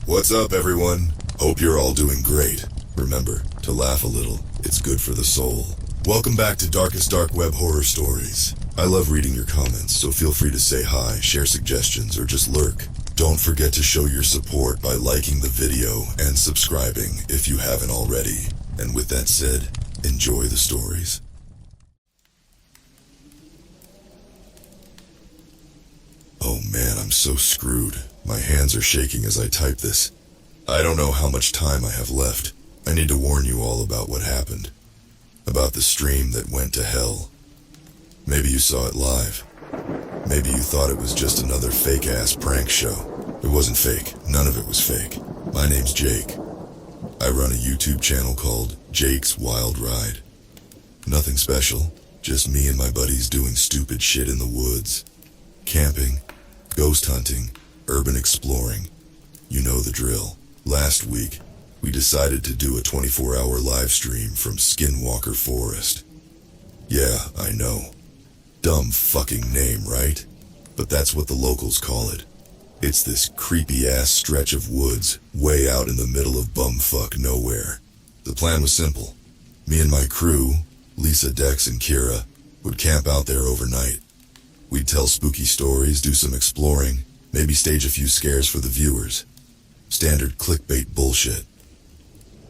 What's up, everyone? Hope you're all doing great. Remember, to laugh a little, it's good for the soul. Welcome back to Darkest Dark Web Horror Stories. I love reading your comments, so feel free to say hi, share suggestions, or just lurk. Don't forget to show your support by liking the video and subscribing if you haven't already. And with that said, enjoy the stories. Oh man, I'm so screwed. My hands are shaking as I type this. I don't know how much time I have left. I need to warn you all about what happened. About the stream that went to hell. Maybe you saw it live. Maybe you thought it was just another fake-ass prank show. It wasn't fake. None of it was fake. My name's Jake. I run a YouTube channel called Jake's Wild Ride. Nothing special. Just me and my buddies doing stupid shit in the woods. Camping, ghost hunting, urban exploring. You know the drill. Last week, we decided to do a 24-hour live stream from Skinwalker Forest. Yeah, I know. Dumb fucking name, right? But that's what the locals call it. It's this creepy-ass stretch of woods, way out in the middle of bumfuck nowhere. The plan was simple. Me and my crew, Lisa, Dex, and Kira, would camp out there overnight. We'd tell spooky stories, do some exploring, maybe stage a few scares for the viewers. Standard clickbait bullshit.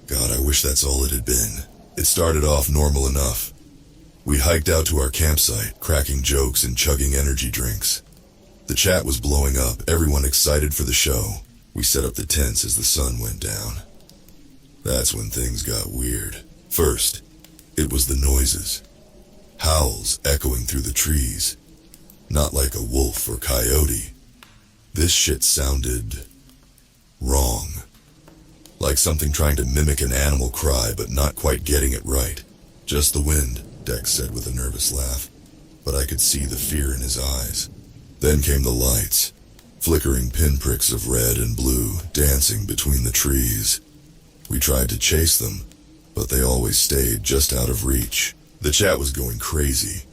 God, I wish that's all it had been. It started off normal enough. We hiked out to our campsite, cracking jokes and chugging energy drinks. The chat was blowing up, everyone excited for the show. We set up the tents as the sun went down. That's when things got weird. First, it was the noises. Howls echoing through the trees. Not like a wolf or coyote. This shit sounded wrong. Like something trying to mimic an animal cry but not quite getting it right. Just the wind, Dex said with a nervous laugh, but I could see the fear in his eyes. Then came the lights, flickering pinpricks of red and blue dancing between the trees. We tried to chase them, but they always stayed just out of reach. The chat was going crazy.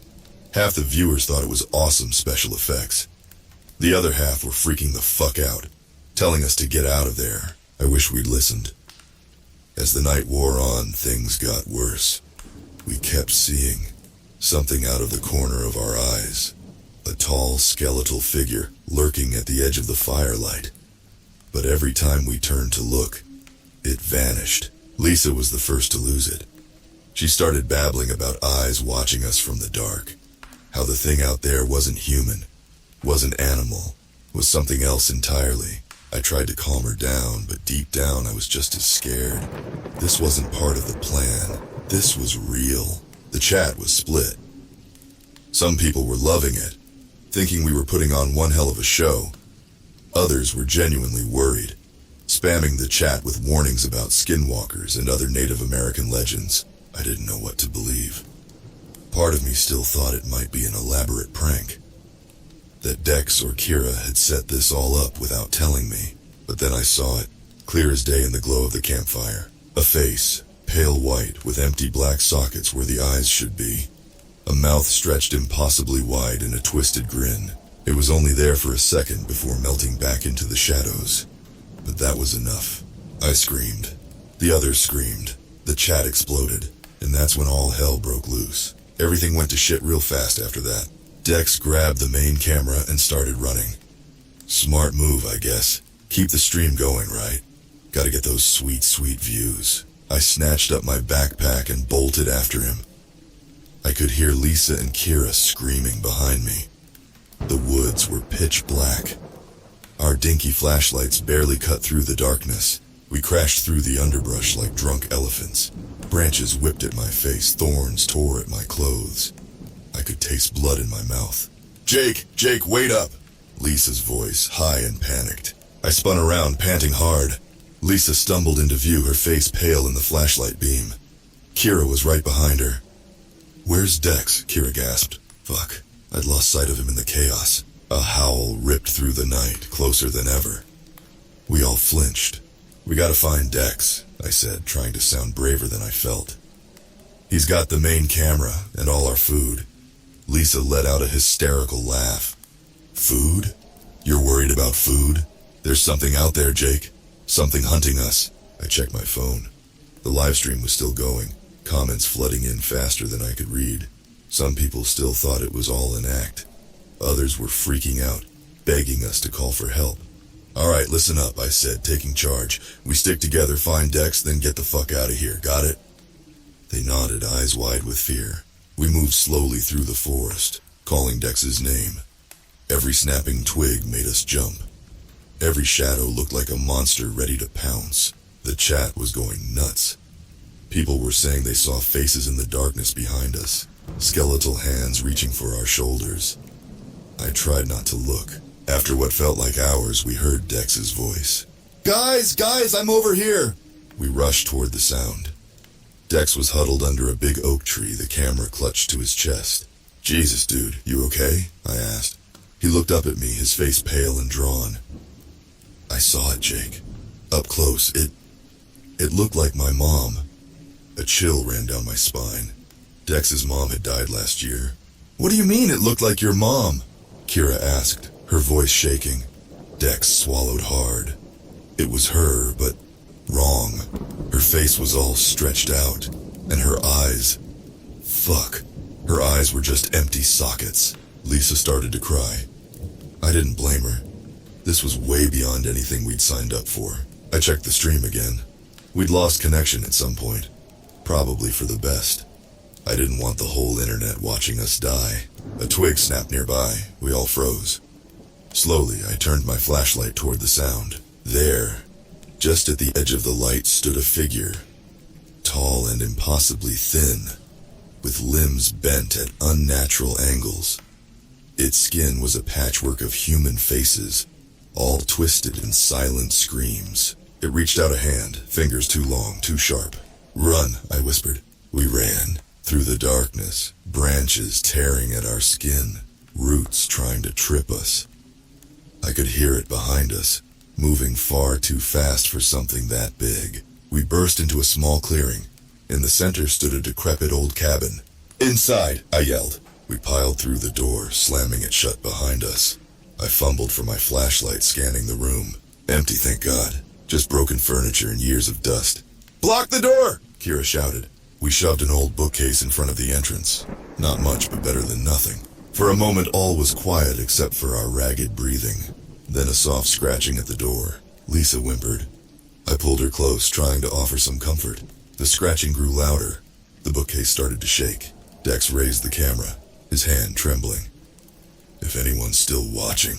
Half the viewers thought it was awesome special effects. The other half were freaking the fuck out, telling us to get out of there. I wish we'd listened. As the night wore on, things got worse. We kept seeing something out of the corner of our eyes. A tall, skeletal figure lurking at the edge of the firelight. But every time we turned to look, it vanished. Lisa was the first to lose it. She started babbling about eyes watching us from the dark. How the thing out there wasn't human, wasn't animal, was something else entirely. I tried to calm her down, but deep down I was just as scared. This wasn't part of the plan. This was real. The chat was split. Some people were loving it, thinking we were putting on one hell of a show. Others were genuinely worried, spamming the chat with warnings about skinwalkers and other Native American legends. I didn't know what to believe. Part of me still thought it might be an elaborate prank. That Dex or Kira had set this all up without telling me. But then I saw it, clear as day in the glow of the campfire. A face, pale white, with empty black sockets where the eyes should be. A mouth stretched impossibly wide in a twisted grin. It was only there for a second before melting back into the shadows. But that was enough. I screamed. The others screamed. The chat exploded. And that's when all hell broke loose. Everything went to shit real fast after that. Dex grabbed the main camera and started running. Smart move, I guess. Keep the stream going, right? Gotta get those sweet, sweet views. I snatched up my backpack and bolted after him. I could hear Lisa and Kira screaming behind me. The woods were pitch black. Our dinky flashlights barely cut through the darkness. We crashed through the underbrush like drunk elephants. Branches whipped at my face, thorns tore at my clothes. I could taste blood in my mouth. Jake, wait up! Lisa's voice, high and panicked. I spun around, panting hard. Lisa stumbled into view, her face pale in the flashlight beam. Kira was right behind her. Where's Dex? Kira gasped. Fuck, I'd lost sight of him in the chaos. A howl ripped through the night, closer than ever. We all flinched. We gotta find Dex, I said, trying to sound braver than I felt. He's got the main camera and all our food. Lisa let out a hysterical laugh. Food? You're worried about food? There's something out there, Jake. Something hunting us. I checked my phone. The live stream was still going, comments flooding in faster than I could read. Some people still thought it was all an act. Others were freaking out, begging us to call for help. All right, listen up, I said, taking charge. We stick together, find Dex, then get the fuck out of here, got it? They nodded, eyes wide with fear. We moved slowly through the forest, calling Dex's name. Every snapping twig made us jump. Every shadow looked like a monster ready to pounce. The chat was going nuts. People were saying they saw faces in the darkness behind us, skeletal hands reaching for our shoulders. I tried not to look. After what felt like hours, we heard Dex's voice. Guys, I'm over here! We rushed toward the sound. Dex was huddled under a big oak tree, the camera clutched to his chest. Jesus, dude, you okay? I asked. He looked up at me, his face pale and drawn. I saw it, Jake. Up close, it looked like my mom. A chill ran down my spine. Dex's mom had died last year. What do you mean it looked like your mom? Kira asked, her voice shaking. Dex swallowed hard. It was her, but wrong. Her face was all stretched out, and her eyes... Fuck. Her eyes were just empty sockets. Lisa started to cry. I didn't blame her. This was way beyond anything we'd signed up for. I checked the stream again. We'd lost connection at some point. Probably for the best. I didn't want the whole internet watching us die. A twig snapped nearby. We all froze. Slowly, I turned my flashlight toward the sound. There, just at the edge of the light, stood a figure. Tall and impossibly thin, with limbs bent at unnatural angles. Its skin was a patchwork of human faces, all twisted in silent screams. It reached out a hand, fingers too long, too sharp. Run, I whispered. We ran, through the darkness, branches tearing at our skin, roots trying to trip us. I could hear it behind us, moving far too fast for something that big. We burst into a small clearing. In the center stood a decrepit old cabin. Inside, I yelled. We piled through the door, slamming it shut behind us. I fumbled for my flashlight, scanning the room. Empty, thank God. Just broken furniture and years of dust. Block the door! Kira shouted. We shoved an old bookcase in front of the entrance. Not much, but better than nothing. For a moment, all was quiet except for our ragged breathing. Then a soft scratching at the door. Lisa whimpered. I pulled her close, trying to offer some comfort. The scratching grew louder. The bookcase started to shake. Dex raised the camera, his hand trembling. If anyone's still watching,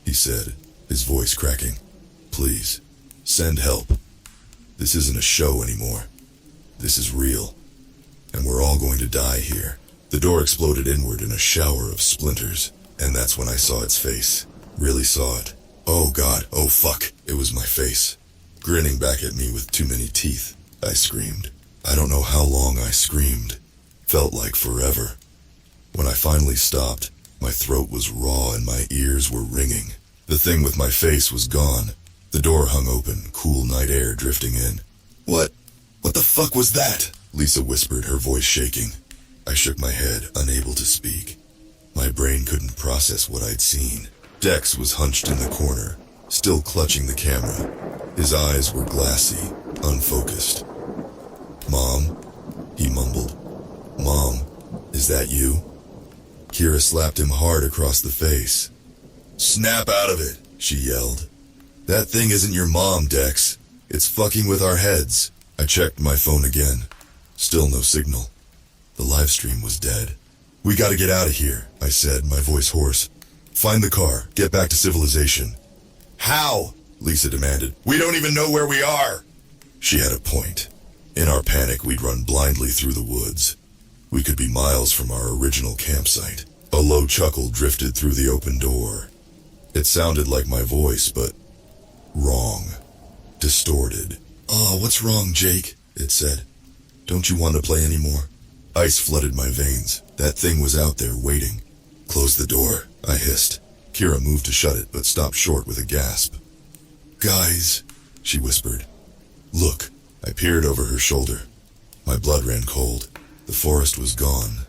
he said, his voice cracking, please, send help. This isn't a show anymore. This is real. And we're all going to die here. The door exploded inward in a shower of splinters, and that's when I saw its face. Really saw it. Oh God, oh fuck, it was my face. Grinning back at me with too many teeth, I screamed. I don't know how long I screamed. Felt like forever. When I finally stopped, my throat was raw and my ears were ringing. The thing with my face was gone. The door hung open, cool night air drifting in. What the fuck was that? Lisa whispered, her voice shaking. I shook my head, unable to speak. My brain couldn't process what I'd seen. Dex was hunched in the corner, still clutching the camera. His eyes were glassy, unfocused. Mom, he mumbled. Mom, is that you? Kira slapped him hard across the face. Snap out of it, she yelled. That thing isn't your mom, Dex. It's fucking with our heads. I checked my phone again. Still no signal. The live stream was dead. We gotta get out of here, I said, my voice hoarse. Find the car, get back to civilization. How? Lisa demanded. We don't even know where we are. She had a point. In our panic, we'd run blindly through the woods. We could be miles from our original campsite. A low chuckle drifted through the open door. It sounded like my voice, but wrong. Distorted. Oh, what's wrong, Jake? It said. Don't you want to play anymore? Ice flooded my veins. That thing was out there waiting. Close the door, I hissed. Kira moved to shut it, but stopped short with a gasp. Guys, she whispered. Look. I peered over her shoulder. My blood ran cold. The forest was gone.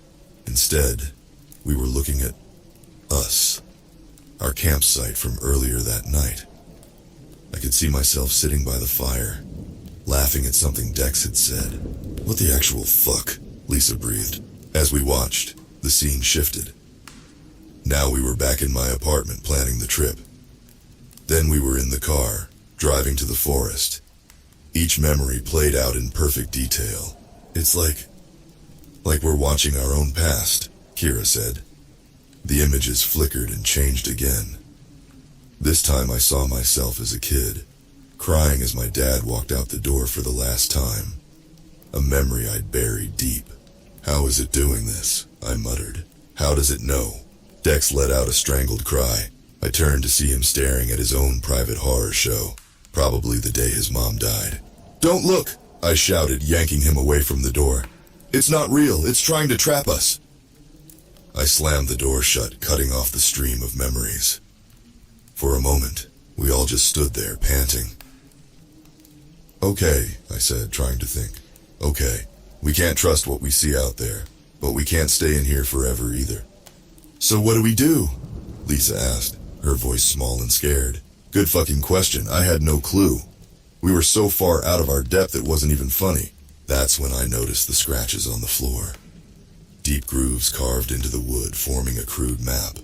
Instead, we were looking at us. Our campsite from earlier that night. I could see myself sitting by the fire, laughing at something Dex had said. What the actual fuck? Lisa breathed. As we watched, the scene shifted. Now we were back in my apartment planning the trip. Then we were in the car, driving to the forest. Each memory played out in perfect detail. It's like we're watching our own past, Kira said. The images flickered and changed again. This time I saw myself as a kid, crying as my dad walked out the door for the last time. A memory I'd buried deep. How is it doing this? I muttered. How does it know? Dex let out a strangled cry. I turned to see him staring at his own private horror show, probably the day his mom died. Don't look, I shouted, yanking him away from the door. It's not real, it's trying to trap us. I slammed the door shut, cutting off the stream of memories. For a moment, we all just stood there, panting. Okay, I said, trying to think. Okay, we can't trust what we see out there, but we can't stay in here forever either. So what do we do? Lisa asked, her voice small and scared. Good fucking question, I had no clue. We were so far out of our depth it wasn't even funny. That's when I noticed the scratches on the floor. Deep grooves carved into the wood, forming a crude map.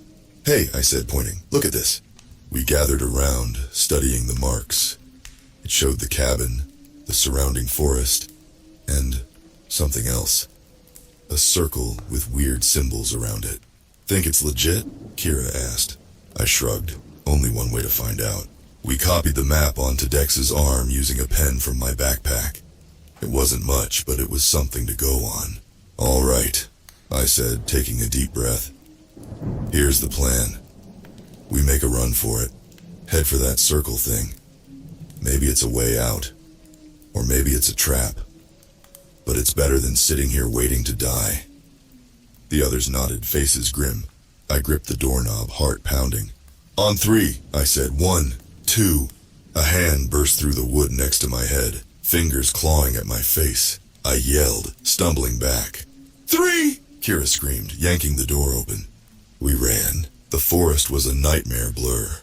Hey, I said, pointing, look at this. We gathered around, studying the marks. It showed the cabin, the surrounding forest, and something else. A circle with weird symbols around it. Think it's legit? Kira asked. I shrugged. Only one way to find out. We copied the map onto Dex's arm using a pen from my backpack. It wasn't much, but it was something to go on. All right, I said, taking a deep breath. Here's the plan. We make a run for it. Head for that circle thing. Maybe it's a way out. Or maybe it's a trap. But it's better than sitting here waiting to die. The others nodded, faces grim. I gripped the doorknob, heart pounding. On 3, I said. 1, 2. A hand burst through the wood next to my head, fingers clawing at my face. I yelled, stumbling back. 3! Kira screamed, yanking the door open. We ran. The forest was a nightmare blur.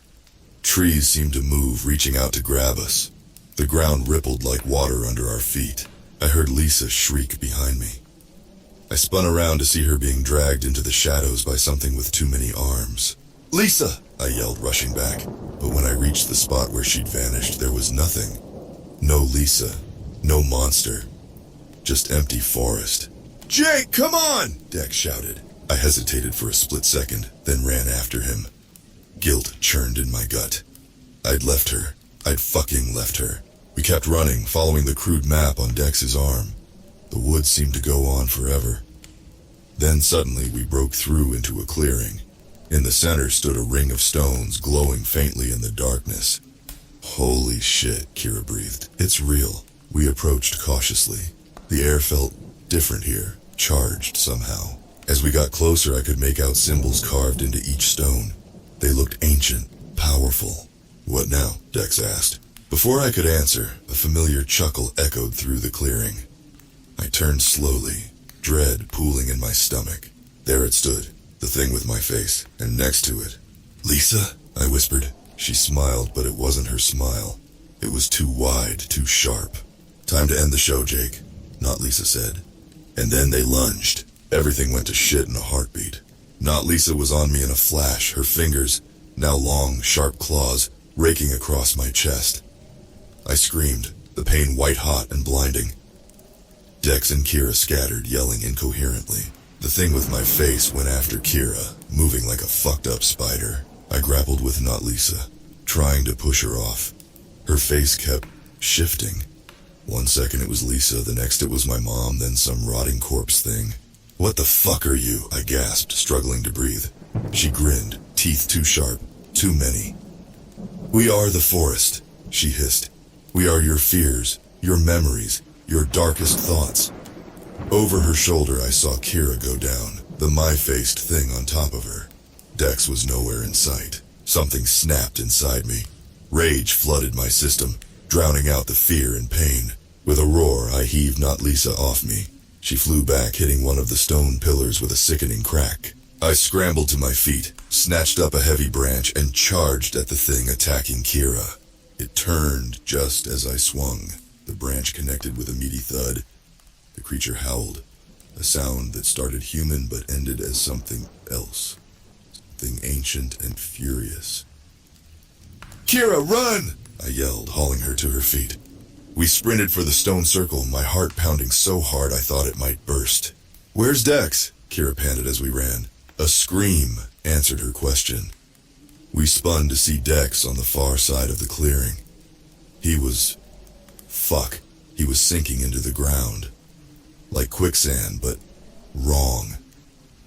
Trees seemed to move, reaching out to grab us. The ground rippled like water under our feet. I heard Lisa shriek behind me. I spun around to see her being dragged into the shadows by something with too many arms. Lisa! I yelled, rushing back. But when I reached the spot where she'd vanished, there was nothing. No Lisa. No monster. Just empty forest. Jake, come on! Dex shouted. I hesitated for a split second, then ran after him. Guilt churned in my gut. I'd left her. I'd fucking left her. We kept running, following the crude map on Dex's arm. The woods seemed to go on forever. Then suddenly we broke through into a clearing. In the center stood a ring of stones glowing faintly in the darkness. Holy shit, Kira breathed. It's real. We approached cautiously. The air felt different here, charged somehow. As we got closer, I could make out symbols carved into each stone. They looked ancient, powerful. What now? Dex asked. Before I could answer, a familiar chuckle echoed through the clearing. I turned slowly, dread pooling in my stomach. There it stood, the thing with my face, and next to it, Lisa, I whispered. She smiled, but it wasn't her smile. It was too wide, too sharp. Time to end the show, Jake, Not Lisa said. And then they lunged. Everything went to shit in a heartbeat. Not Lisa was on me in a flash, her fingers, now long, sharp claws, raking across my chest. I screamed, the pain white-hot and blinding. Dex and Kira scattered, yelling incoherently. The thing with my face went after Kira, moving like a fucked-up spider. I grappled with Not Lisa, trying to push her off. Her face kept shifting. One second it was Lisa, the next it was my mom, then some rotting corpse thing. What the fuck are you? I gasped, struggling to breathe. She grinned, teeth too sharp, too many. We are the forest, she hissed. We are your fears, your memories, your darkest thoughts. Over her shoulder I saw Kira go down, the my-faced thing on top of her. Dex was nowhere in sight. Something snapped inside me. Rage flooded my system, drowning out the fear and pain. With a roar, I heaved Not Lisa off me. She flew back, hitting one of the stone pillars with a sickening crack. I scrambled to my feet, snatched up a heavy branch, and charged at the thing attacking Kira. It turned just as I swung. The branch connected with a meaty thud. The creature howled, a sound that started human but ended as something else. Something ancient and furious. "Kira, run!" I yelled, hauling her to her feet. We sprinted for the stone circle, my heart pounding so hard I thought it might burst. "Where's Dex?" Kira panted as we ran. A scream answered her question. We spun to see Dex on the far side of the clearing. He was... He was sinking into the ground. Like quicksand, but wrong.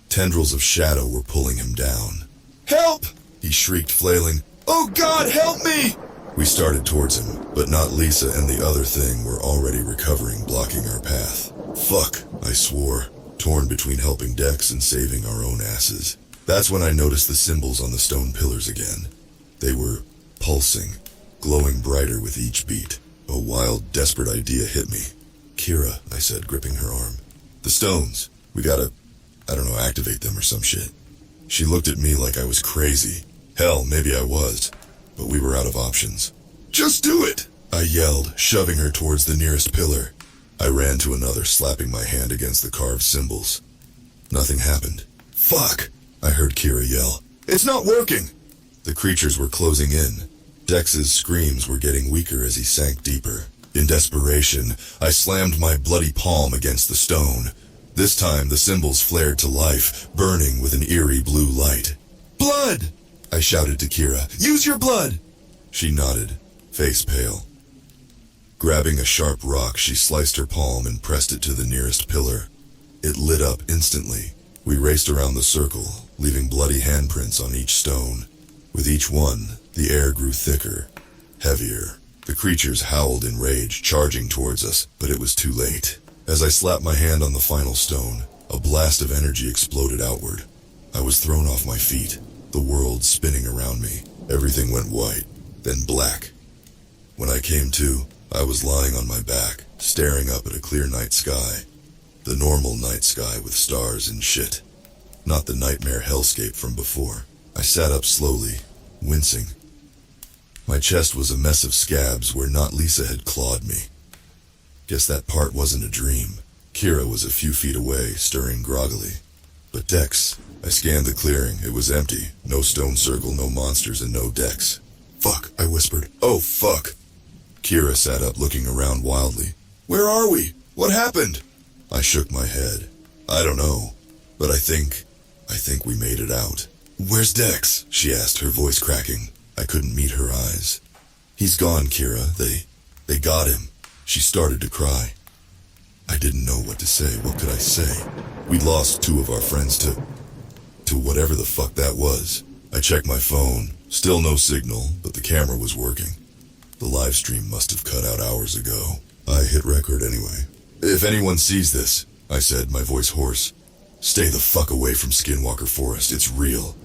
Tendrils of shadow were pulling him down. "Help!" he shrieked, flailing. "Oh God, help me!" We started towards him, but not Lisa and the other thing were already recovering, blocking our path. "Fuck," I swore, torn between helping Dex and saving our own asses. That's when I noticed the symbols on the stone pillars again. They were pulsing, glowing brighter with each beat. A wild, desperate idea hit me. "Kira," I said, gripping her arm. "The stones. We gotta, activate them or some shit." She looked at me like I was crazy. Hell, maybe I was. But we were out of options. "Just do it!" I yelled, shoving her towards the nearest pillar. I ran to another, slapping my hand against the carved symbols. Nothing happened. "Fuck!" I heard Kira yell. "It's not working!" The creatures were closing in. Dex's screams were getting weaker as he sank deeper. In desperation, I slammed my bloody palm against the stone. This time, the symbols flared to life, burning with an eerie blue light. "Blood!" I shouted to Kira. "Use your blood!" She nodded, face pale. Grabbing a sharp rock, she sliced her palm and pressed it to the nearest pillar. It lit up instantly. We raced around the circle, leaving bloody handprints on each stone. With each one, the air grew thicker, heavier. The creatures howled in rage, charging towards us, but it was too late. As I slapped my hand on the final stone, a blast of energy exploded outward. I was thrown off my feet, the world spinning around me. Everything went white, then black. When I came to, I was lying on my back, staring up at a clear night sky. The normal night sky with stars and shit. Not the nightmare hellscape from before. I sat up slowly, wincing. My chest was a mess of scabs where not Lisa had clawed me. Guess that part wasn't a dream. Kira was a few feet away, stirring groggily. But Dex, I scanned the clearing. It was empty. No stone circle, no monsters, and no Dex. "Fuck," I whispered. "Oh, fuck." Kira sat up, looking around wildly. "Where are we? What happened?" I shook my head. "I don't know, but I think we made it out." "Where's Dex?" she asked, her voice cracking. I couldn't meet her eyes. "He's gone, Kira. They got him." She started to cry. I didn't know what to say. What could I say? We'd lost 2 of our friends to whatever the fuck that was. I checked my phone. Still no signal, but the camera was working. The live stream must have cut out hours ago. I hit record anyway. "If anyone sees this," I said, my voice hoarse, "stay the fuck away from Skinwalker Forest. It's real.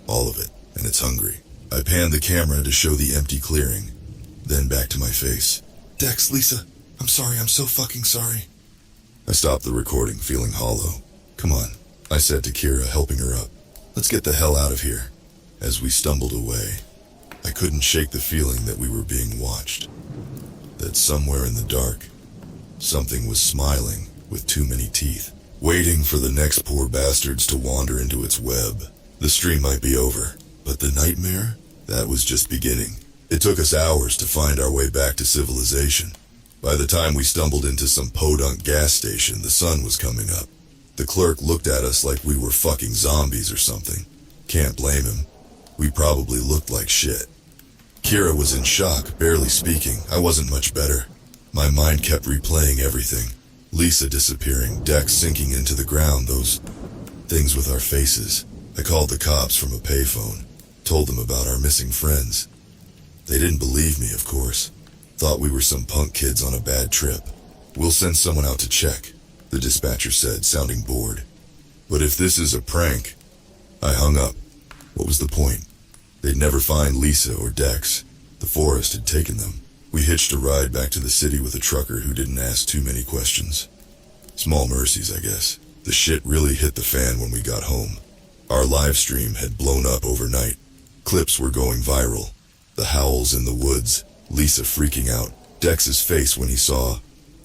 All of it. And it's hungry." I panned the camera to show the empty clearing, then back to my face. "Dex, Lisa, I'm sorry. I'm so fucking sorry." I stopped the recording, feeling hollow. "Come on," I said to Kira, helping her up. "Let's get the hell out of here." As we stumbled away, I couldn't shake the feeling that we were being watched. That somewhere in the dark, something was smiling with too many teeth, waiting for the next poor bastards to wander into its web. The stream might be over, but the nightmare, that was just beginning. It took us hours to find our way back to civilization. By the time we stumbled into some podunk gas station, the sun was coming up. The clerk looked at us like we were fucking zombies or something. Can't blame him. We probably looked like shit. Kira was in shock, barely speaking. I wasn't much better. My mind kept replaying everything. Lisa disappearing, Dex sinking into the ground, those things with our faces. I called the cops from a payphone, told them about our missing friends. They didn't believe me, of course. Thought we were some punk kids on a bad trip. "We'll send someone out to check," the dispatcher said, sounding bored. "But if this is a prank..." I hung up. What was the point? They'd never find Lisa or Dex. The forest had taken them. We hitched a ride back to the city with a trucker who didn't ask too many questions. Small mercies, I guess. The shit really hit the fan when we got home. Our live stream had blown up overnight. Clips were going viral. The howls in the woods, Lisa freaking out, Dex's face when he saw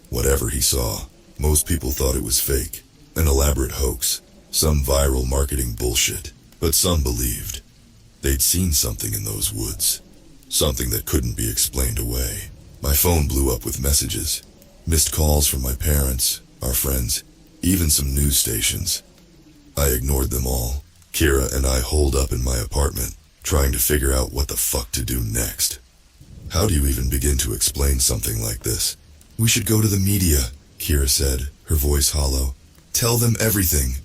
whatever he saw. Most people thought it was fake, an elaborate hoax, some viral marketing bullshit. But some believed. They'd seen something in those woods. Something that couldn't be explained away. My phone blew up with messages. Missed calls from my parents, our friends, even some news stations. I ignored them all. Kira and I holed up in my apartment, trying to figure out what the fuck to do next. How do you even begin to explain something like this? We should go to the media, Kira said, her voice hollow. Tell them everything.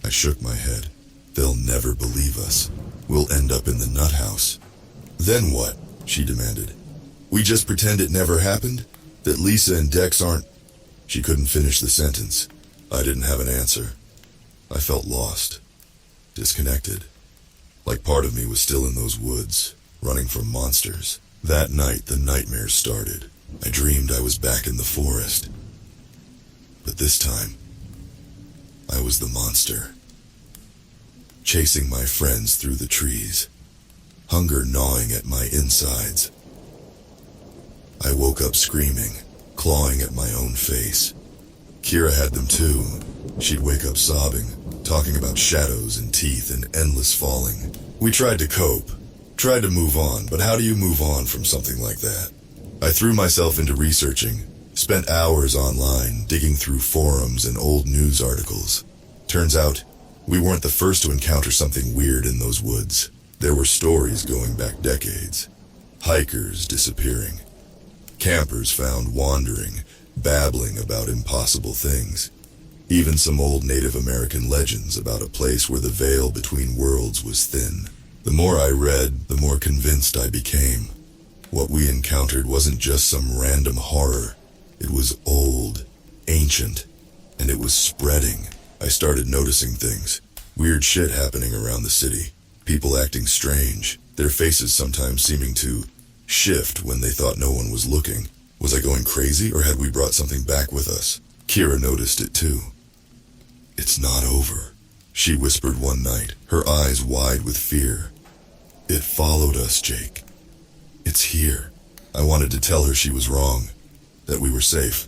I shook my head. They'll never believe us. We'll end up in the nut house. Then what? She demanded. We just pretend it never happened? That Lisa and Dex aren't... She couldn't finish the sentence. I didn't have an answer. I felt lost. Disconnected. Like part of me was still in those woods, running from monsters. That night, the nightmares started. I dreamed I was back in the forest. But this time, I was the monster. Chasing my friends through the trees, hunger gnawing at my insides. I woke up screaming, clawing at my own face. Kira had them too. She'd wake up sobbing, talking about shadows and teeth and endless falling. We tried to cope, tried to move on, but how do you move on from something like that? I threw myself into researching, spent hours online, digging through forums and old news articles. Turns out, we weren't the first to encounter something weird in those woods. There were stories going back decades. Hikers disappearing. Campers found wandering, babbling about impossible things. Even some old Native American legends about a place where the veil between worlds was thin. The more I read, the more convinced I became. What we encountered wasn't just some random horror. It was old, ancient, and it was spreading. I started noticing things. Weird shit happening around the city. People acting strange. Their faces sometimes seeming to shift when they thought no one was looking. Was I going crazy, or had we brought something back with us? Kira noticed it too. It's not over, she whispered one night, her eyes wide with fear. It followed us, Jake. It's here. I wanted to tell her she was wrong, that we were safe,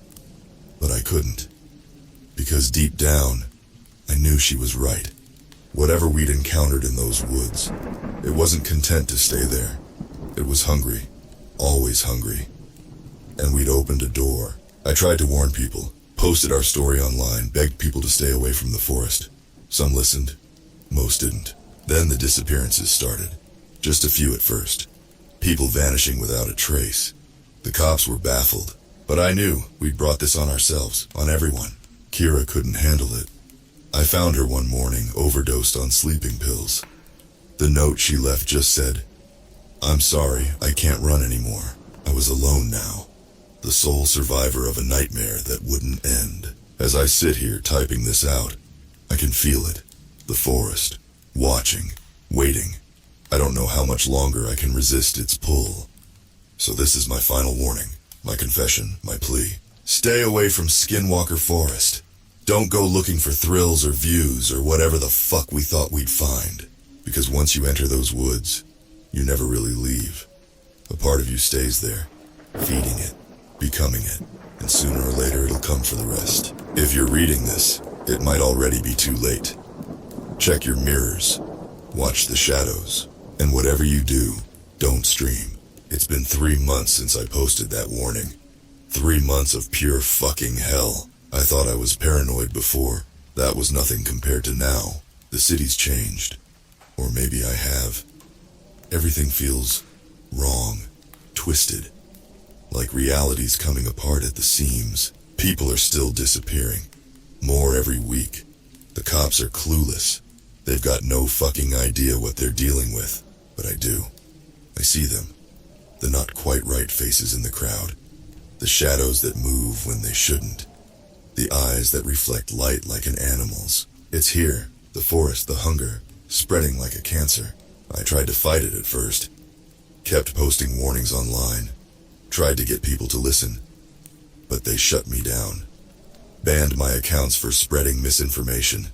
but I couldn't. Because deep down, I knew she was right. Whatever we'd encountered in those woods, it wasn't content to stay there. It was hungry, always hungry. And we'd opened a door. I tried to warn people, posted our story online, begged people to stay away from the forest. Some listened, most didn't. Then the disappearances started. Just a few at first. People vanishing without a trace. The cops were baffled, but I knew we'd brought this on ourselves, on everyone. Kira couldn't handle it. I found her one morning, overdosed on sleeping pills. The note she left just said, I'm sorry, I can't run anymore. I was alone now. The sole survivor of a nightmare that wouldn't end. As I sit here typing this out, I can feel it. The forest. Watching. Waiting. I don't know how much longer I can resist its pull. So this is my final warning. My confession. My plea. Stay away from Skinwalker Forest. Don't go looking for thrills or views or whatever the fuck we thought we'd find. Because once you enter those woods, you never really leave. A part of you stays there, feeding it, becoming it, and sooner or later it'll come for the rest. If you're reading this, it might already be too late. Check your mirrors, watch the shadows, and whatever you do, don't stream. It's been 3 months since I posted that warning. 3 months of pure fucking hell. I thought I was paranoid before. That was nothing compared to now. The city's changed. Or maybe I have. Everything feels wrong, twisted. Like reality's coming apart at the seams. People are still disappearing. More every week. The cops are clueless. They've got no fucking idea what they're dealing with. But I do. I see them. The not quite right faces in the crowd. The shadows that move when they shouldn't. The eyes that reflect light like an animal's. It's here, the forest, the hunger, spreading like a cancer. I tried to fight it at first. Kept posting warnings online. Tried to get people to listen. But they shut me down. Banned my accounts for spreading misinformation.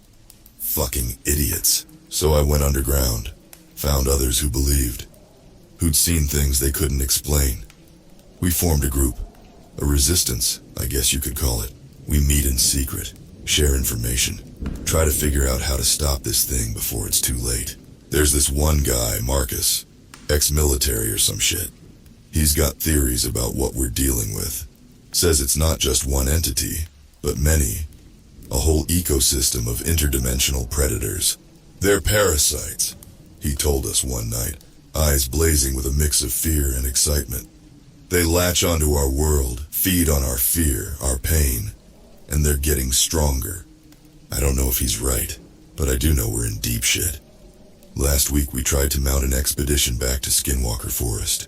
Fucking idiots. So I went underground. Found others who believed. Who'd seen things they couldn't explain. We formed a group. A resistance, I guess you could call it. We meet in secret, share information, try to figure out how to stop this thing before it's too late. There's this one guy, Marcus, ex-military or some shit. He's got theories about what we're dealing with. Says it's not just one entity, but many. A whole ecosystem of interdimensional predators. They're parasites, he told us one night, eyes blazing with a mix of fear and excitement. They latch onto our world, feed on our fear, our pain, and they're getting stronger. I don't know if he's right, but I do know we're in deep shit. Last week we tried to mount an expedition back to Skinwalker Forest.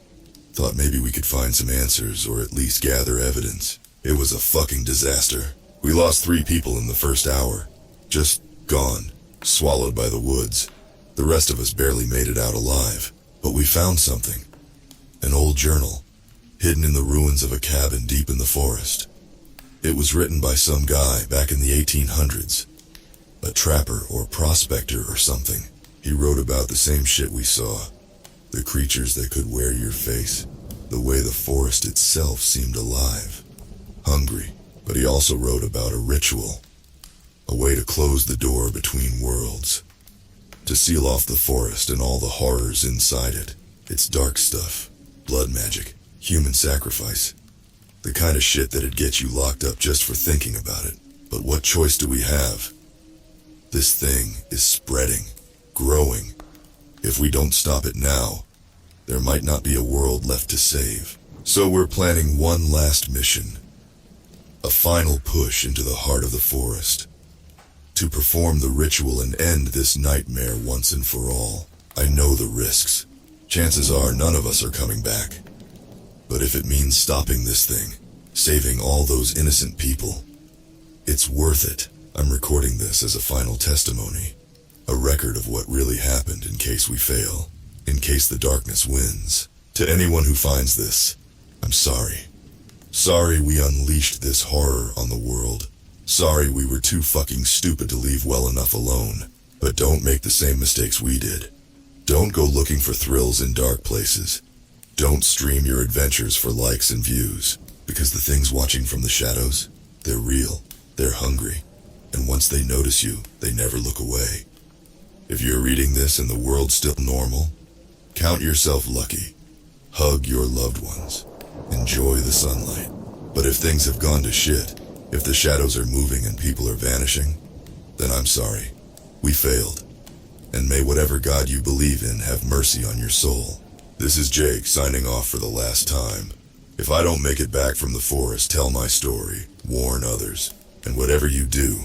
Thought maybe we could find some answers or at least gather evidence. It was a fucking disaster. We lost 3 people in the first hour. Just gone, swallowed by the woods. The rest of us barely made it out alive. But we found something. An old journal, hidden in the ruins of a cabin deep in the forest. It was written by some guy back in the 1800s. A trapper or prospector or something. He wrote about the same shit we saw. The creatures that could wear your face. The way the forest itself seemed alive. Hungry. But he also wrote about a ritual. A way to close the door between worlds. To seal off the forest and all the horrors inside it. It's dark stuff. Blood magic. Human sacrifice. The kind of shit that'd get you locked up just for thinking about it. But what choice do we have? This thing is spreading. Growing. If we don't stop it now, there might not be a world left to save. So we're planning one last mission. A final push into the heart of the forest. To perform the ritual and end this nightmare once and for all. I know the risks. Chances are none of us are coming back. But if it means stopping this thing, saving all those innocent people, it's worth it. I'm recording this as a final testimony. A record of what really happened in case we fail. In case the darkness wins. To anyone who finds this, I'm sorry. Sorry we unleashed this horror on the world. Sorry we were too fucking stupid to leave well enough alone. But don't make the same mistakes we did. Don't go looking for thrills in dark places. Don't stream your adventures for likes and views. Because the things watching from the shadows, they're real. They're hungry. And once they notice you, they never look away. If you're reading this and the world's still normal, count yourself lucky. Hug your loved ones. Enjoy the sunlight. But if things have gone to shit, if the shadows are moving and people are vanishing, then I'm sorry. We failed. And may whatever God you believe in have mercy on your soul. This is Jake signing off for the last time. If I don't make it back from the forest, tell my story, warn others. And whatever you do,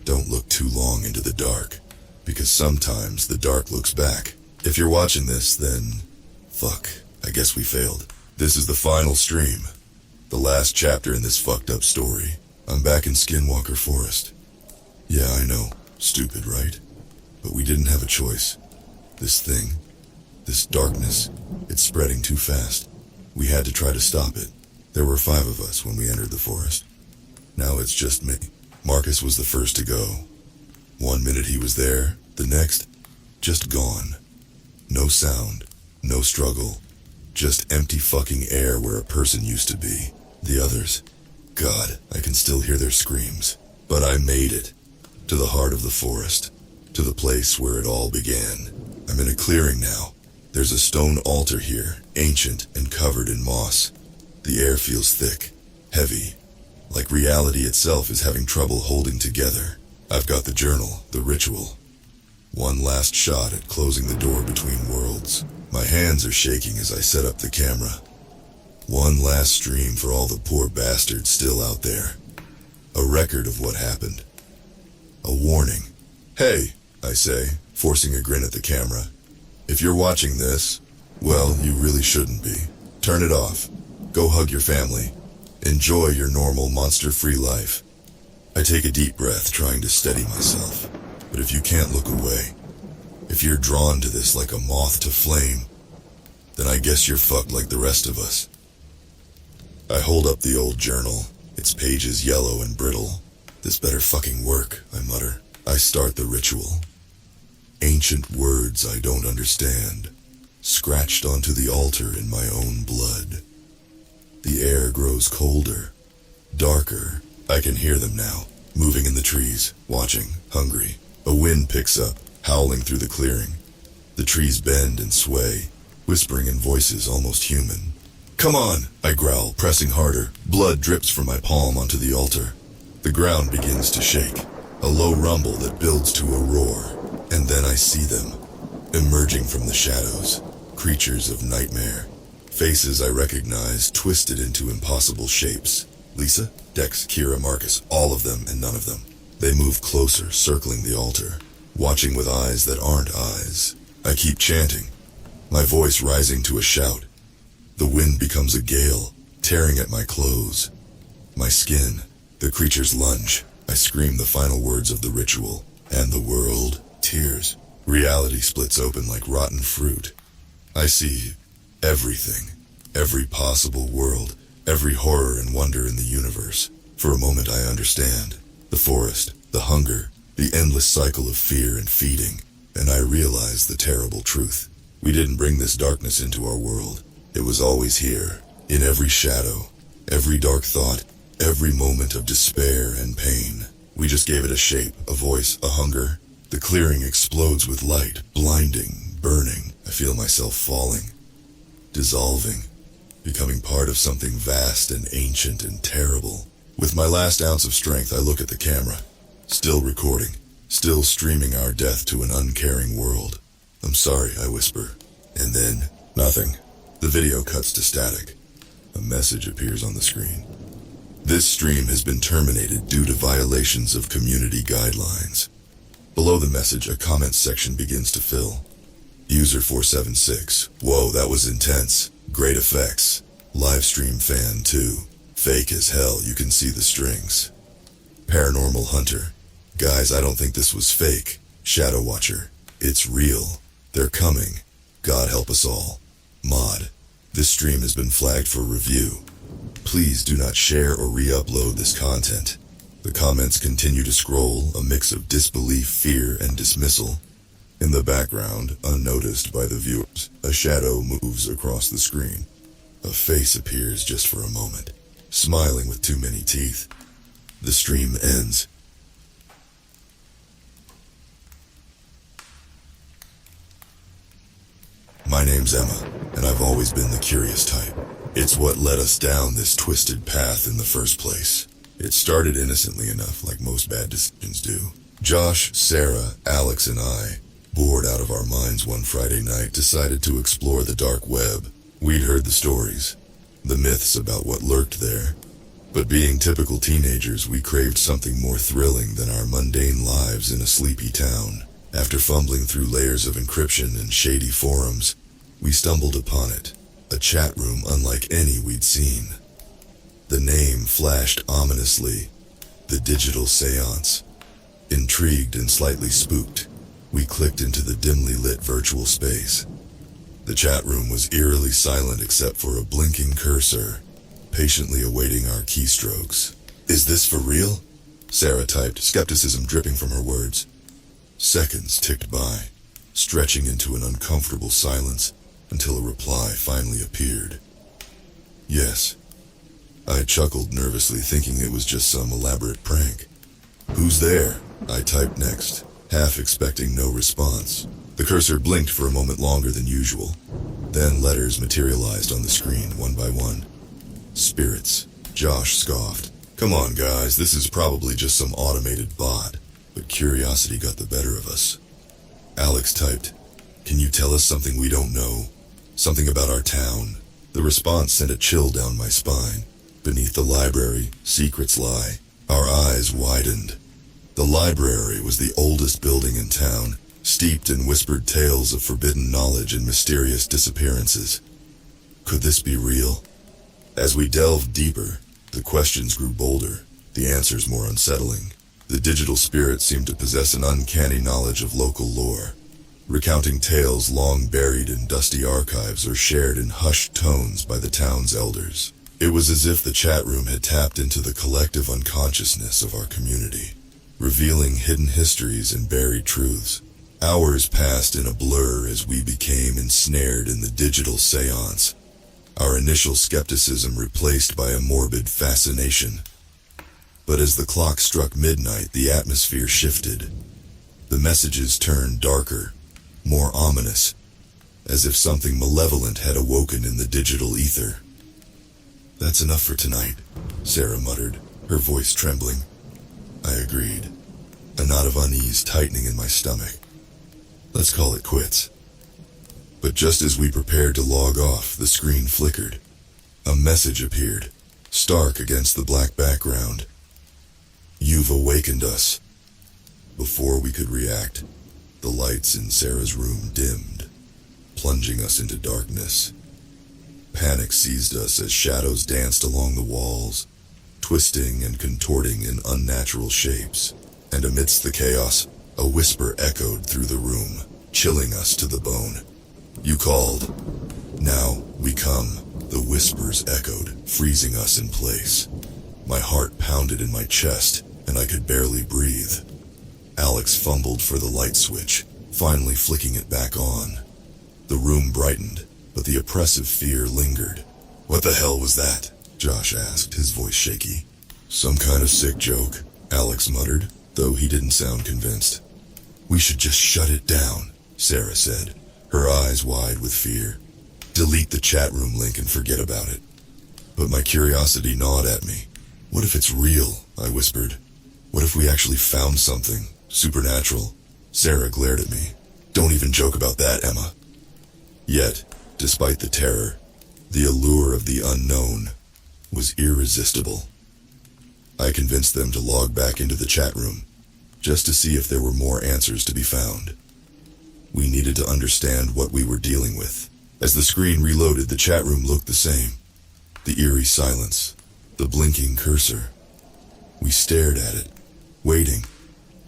don't look too long into the dark. Because sometimes the dark looks back. If you're watching this, then fuck, I guess we failed. This is the final stream. The last chapter in this fucked up story. I'm back in Skinwalker Forest. Yeah, I know. Stupid, right? But we didn't have a choice. This thing, this darkness, it's spreading too fast. We had to try to stop it. There were 5 of us when we entered the forest. Now it's just me. Marcus was the first to go. One minute he was there, the next, just gone. No sound, no struggle, just empty fucking air where a person used to be. The others, God, I can still hear their screams. But I made it. To the heart of the forest. To the place where it all began. I'm in a clearing now. There's a stone altar here, ancient and covered in moss. The air feels thick, heavy, like reality itself is having trouble holding together. I've got the journal, the ritual. One last shot at closing the door between worlds. My hands are shaking as I set up the camera. One last stream for all the poor bastards still out there. A record of what happened. A warning. Hey, I say, forcing a grin at the camera. If you're watching this, well, you really shouldn't be. Turn it off. Go hug your family. Enjoy your normal monster-free life. I take a deep breath, trying to steady myself. But if you can't look away, if you're drawn to this like a moth to flame, then I guess you're fucked like the rest of us. I hold up the old journal, its pages yellow and brittle. This better fucking work, I mutter. I start the ritual. Ancient words I don't understand, scratched onto the altar in my own blood. the air grows colder, darker. I can hear them now, moving in the trees, watching, hungry. A wind picks up, howling through the clearing. The trees bend and sway, whispering in voices almost human. "Come on," I growl, pressing harder. Blood drips from my palm onto the altar. The ground begins to shake, a low rumble that builds to a roar. And then I see them, emerging from the shadows, creatures of nightmare. Faces I recognize twisted into impossible shapes. Lisa, Dex, Kira, Marcus, all of them and none of them. They move closer, circling the altar, watching with eyes that aren't eyes. I keep chanting, my voice rising to a shout. The wind becomes a gale, tearing at my clothes, my skin. The creatures lunge. I scream the final words of the ritual, and the world tears. Reality splits open like rotten fruit. I see everything, every possible world, every horror and wonder in the universe. For a moment I understand. The forest, the hunger, the endless cycle of fear and feeding. And I realize the terrible truth. We didn't bring this darkness into our world. It was always here, in every shadow, every dark thought, every moment of despair and pain. We just gave it a shape, a voice, a hunger. The clearing explodes with light, blinding, burning. I feel myself falling, dissolving, becoming part of something vast and ancient and terrible. With my last ounce of strength, I look at the camera, still recording, still streaming our death to an uncaring world. "I'm sorry," I whisper. And then, nothing. The video cuts to static. A message appears on the screen. "This stream has been terminated due to violations of community guidelines." Below the message, a comment section begins to fill. User 476. "Whoa, that was intense. Great effects. Livestream fan 2. Fake as hell, you can see the strings." Paranormal Hunter. "Guys, I don't think this was fake." Shadow Watcher. "It's real. They're coming. God help us all." Mod. "This stream has been flagged for review. Please do not share or re-upload this content." The comments continue to scroll, a mix of disbelief, fear, and dismissal. In the background, unnoticed by the viewers, a shadow moves across the screen. A face appears just for a moment, smiling with too many teeth. The stream ends. My name's Emma, and I've always been the curious type. It's what led us down this twisted path in the first place. It started innocently enough, like most bad decisions do. Josh, Sarah, Alex, and I, bored out of our minds one Friday night, decided to explore the dark web. We'd heard the stories, the myths about what lurked there. But being typical teenagers, we craved something more thrilling than our mundane lives in a sleepy town. After fumbling through layers of encryption and shady forums, we stumbled upon it, a chat room unlike any we'd seen. The name flashed ominously, the Digital Seance. Intrigued and slightly spooked, we clicked into the dimly lit virtual space. The chat room was eerily silent except for a blinking cursor, patiently awaiting our keystrokes. "Is this for real?" Sarah typed, skepticism dripping from her words. Seconds ticked by, stretching into an uncomfortable silence until a reply finally appeared. "Yes." I chuckled nervously, thinking it was just some elaborate prank. "Who's there?" I typed next, half expecting no response. The cursor blinked for a moment longer than usual. Then letters materialized on the screen, one by one. "Spirits." Josh scoffed. "Come on, guys, this is probably just some automated bot." But curiosity got the better of us. Alex typed, "Can you tell us something we don't know? Something about our town?" The response sent a chill down my spine. Beneath the library, secrets lie. Our eyes widened. The library was the oldest building in town, steeped in whispered tales of forbidden knowledge and mysterious disappearances. Could this be real? As we delved deeper, the questions grew bolder, the answers more unsettling. The digital spirit seemed to possess an uncanny knowledge of local lore, recounting tales long buried in dusty archives or shared in hushed tones by the town's elders. It was as if the chat room had tapped into the collective unconsciousness of our community, revealing hidden histories and buried truths. Hours passed in a blur as we became ensnared in the digital seance. our initial skepticism replaced by a morbid fascination. But as the clock struck midnight, the atmosphere shifted. The messages turned darker, more ominous, as if something malevolent had awoken in the digital ether. "That's enough for tonight," Sarah muttered, her voice trembling. I agreed, a knot of unease tightening in my stomach. "Let's call it quits." But just as we prepared to log off, the screen flickered. A message appeared, stark against the black background. "You've awakened us." Before we could react, the lights in Sarah's room dimmed, plunging us into darkness. Panic seized us as shadows danced along the walls, twisting and contorting in unnatural shapes. And amidst the chaos, a whisper echoed through the room, chilling us to the bone. "You called. Now we come." The whispers echoed, freezing us in place. My heart pounded in my chest, and I could barely breathe. Alex fumbled for the light switch, finally flicking it back on. The room brightened, but the oppressive fear lingered. "What the hell was that?" Josh asked, his voice shaky. "Some kind of sick joke," Alex muttered, though he didn't sound convinced. "We should just shut it down," Sarah said, her eyes wide with fear. "Delete the chat room link and forget about it." But my curiosity gnawed at me. "What if it's real?" I whispered. "What if we actually found something supernatural?" Sarah glared at me. "Don't even joke about that, Emma." Yet, despite the terror, the allure of the unknown was irresistible. I convinced them to log back into the chat room, just to see if there were more answers to be found. We needed to understand what we were dealing with. As the screen reloaded, the chat room looked the same. The eerie silence, the blinking cursor. We stared at it, waiting,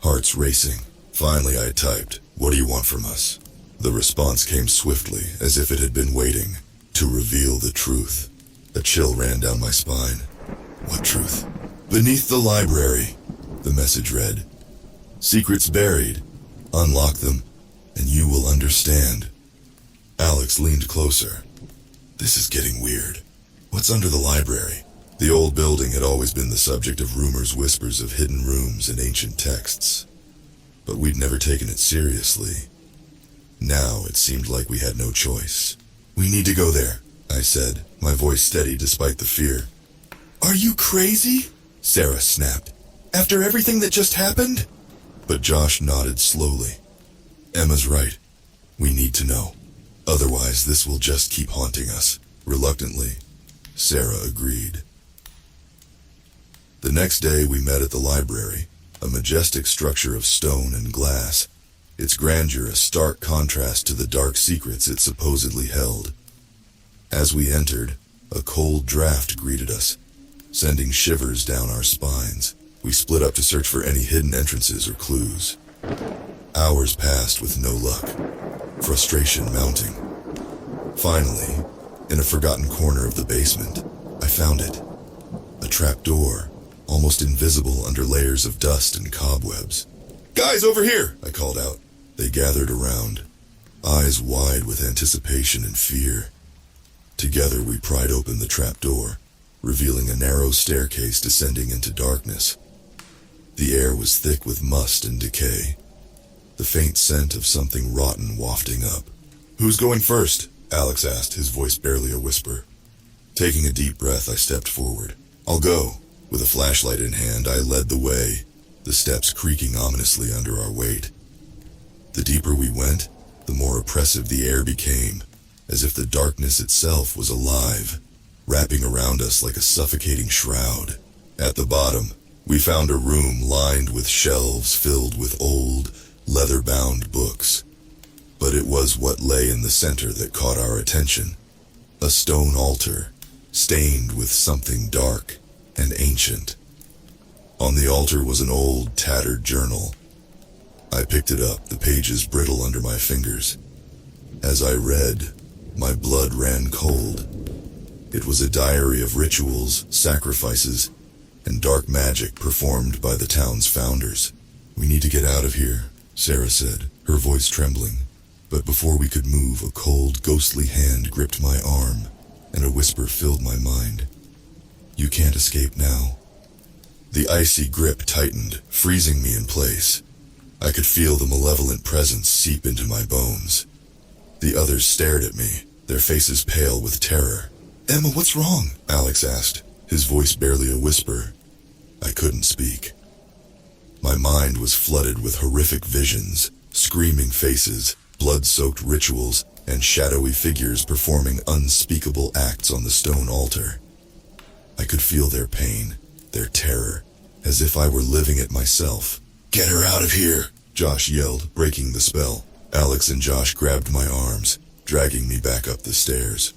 hearts racing. Finally I typed, "What do you want from us?" The response came swiftly, as if it had been waiting, to reveal the truth. A chill ran down my spine. "What truth?" "Beneath the library," the message read. "Secrets buried. Unlock them, and you will understand." Alex leaned closer. "This is getting weird. What's under the library?" The old building had always been the subject of rumors, whispers of hidden rooms and ancient texts. But we'd never taken it seriously. Now it seemed like we had no choice. "We need to go there," I said, my voice steady despite the fear. "Are you crazy?" Sarah snapped. "After everything that just happened?" But Josh nodded slowly. "Emma's right. We need to know. Otherwise, this will just keep haunting us." Reluctantly, Sarah agreed. The next day we met at the library, a majestic structure of stone and glass, its grandeur a stark contrast to the dark secrets it supposedly held. As we entered, a cold draft greeted us, sending shivers down our spines. We split up to search for any hidden entrances or clues. Hours passed with no luck, frustration mounting. Finally, in a forgotten corner of the basement, I found it. A trapdoor, almost invisible under layers of dust and cobwebs. "Guys, over here!" I called out. They gathered around, eyes wide with anticipation and fear. Together we pried open the trapdoor, revealing a narrow staircase descending into darkness. The air was thick with must and decay, the faint scent of something rotten wafting up. "Who's going first?" Alex asked, his voice barely a whisper. Taking a deep breath, I stepped forward. "I'll go." With a flashlight in hand, I led the way, the steps creaking ominously under our weight. The deeper we went, the more oppressive the air became, as if the darkness itself was alive, wrapping around us like a suffocating shroud. At the bottom, we found a room lined with shelves filled with old, leather-bound books. But it was what lay in the center that caught our attention. A stone altar, stained with something dark and ancient. On the altar was an old, tattered journal. I picked it up, the pages brittle under my fingers. As I read, my blood ran cold. It was a diary of rituals, sacrifices, and dark magic performed by the town's founders. "We need to get out of here," Sarah said, her voice trembling. But before we could move, a cold, ghostly hand gripped my arm. and a whisper filled my mind. You can't escape now. The icy grip tightened, freezing me in place. I could feel the malevolent presence seep into my bones. The others stared at me, their faces pale with terror. Emma, what's wrong? Alex asked, his voice barely a whisper. I couldn't speak. My mind was flooded with horrific visions, screaming faces, blood-soaked rituals, and shadowy figures performing unspeakable acts on the stone altar. I could feel their pain, their terror, as if I were living it myself. Get her out of here, Josh yelled, breaking the spell. Alex and Josh grabbed my arms, dragging me back up the stairs.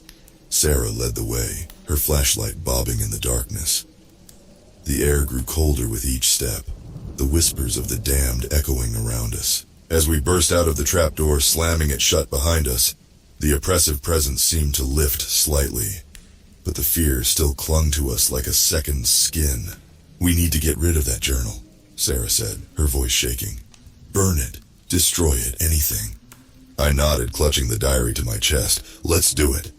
Sarah led the way, her flashlight bobbing in the darkness. The air grew colder with each step, the whispers of the damned echoing around us. As we burst out of the trapdoor, slamming it shut behind us, the oppressive presence seemed to lift slightly, but the fear still clung to us like a second skin. We need to get rid of that journal, Sarah said, her voice shaking. Burn it, destroy it, anything. I nodded, clutching the diary to my chest. Let's do it.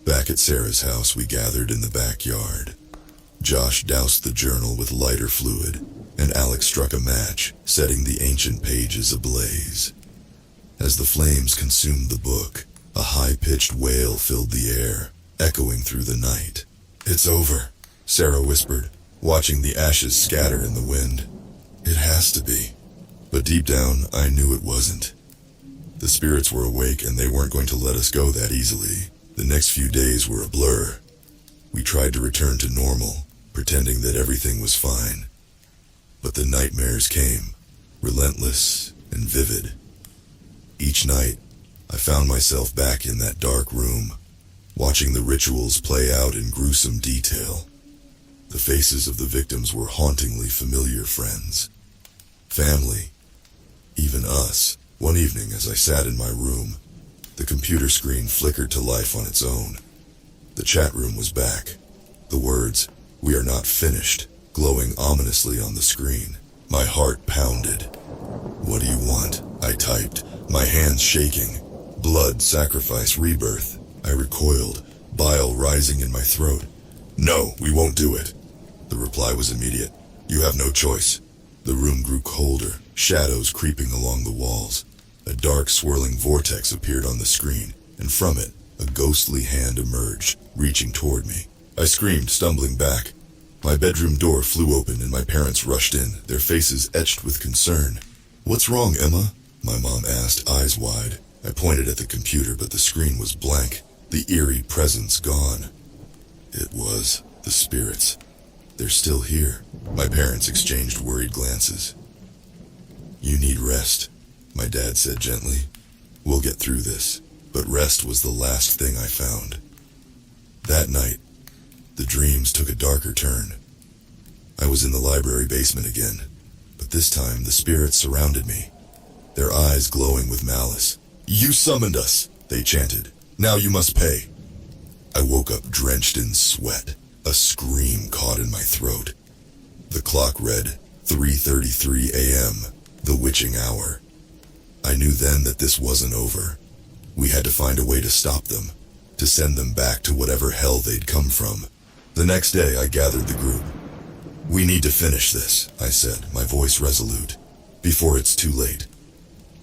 Back at Sarah's house, we gathered in the backyard. Josh doused the journal with lighter fluid, and Alex struck a match, setting the ancient pages ablaze. As the flames consumed the book, a high-pitched wail filled the air, echoing through the night. It's over, Sarah whispered, watching the ashes scatter in the wind. It has to be. But deep down, I knew it wasn't. The spirits were awake and they weren't going to let us go that easily. The next few days were a blur. We tried to return to normal, pretending that everything was fine. But the nightmares came, relentless and vivid. Each night, I found myself back in that dark room, watching the rituals play out in gruesome detail. The faces of the victims were hauntingly familiar friends. Family. Even us. One evening, as I sat in my room, the computer screen flickered to life on its own. The chat room was back. The words, "We are not finished," glowing ominously on the screen. My heart pounded. "What do you want?" I typed, my hands shaking. "Blood, sacrifice, rebirth." I recoiled, bile rising in my throat. "No, we won't do it." The reply was immediate. "You have no choice." The room grew colder, shadows creeping along the walls. A dark, swirling vortex appeared on the screen, and from it, a ghostly hand emerged, reaching toward me. I screamed, stumbling back. My bedroom door flew open and my parents rushed in, their faces etched with concern. "What's wrong, Emma?" my mom asked, eyes wide. I pointed at the computer, but the screen was blank, the eerie presence gone. It was the spirits. They're still here. My parents exchanged worried glances. "You need rest," my dad said gently. "We'll get through this." But rest was the last thing I found. That night, the dreams took a darker turn. I was in the library basement again, but this time the spirits surrounded me, their eyes glowing with malice. "You summoned us," they chanted. "Now you must pay." I woke up drenched in sweat, a scream caught in my throat. The clock read 3:33 a.m., the witching hour. I knew then that this wasn't over. We had to find a way to stop them, to send them back to whatever hell they'd come from. The next day I gathered the group. "We need to finish this," I said, my voice resolute, "before it's too late."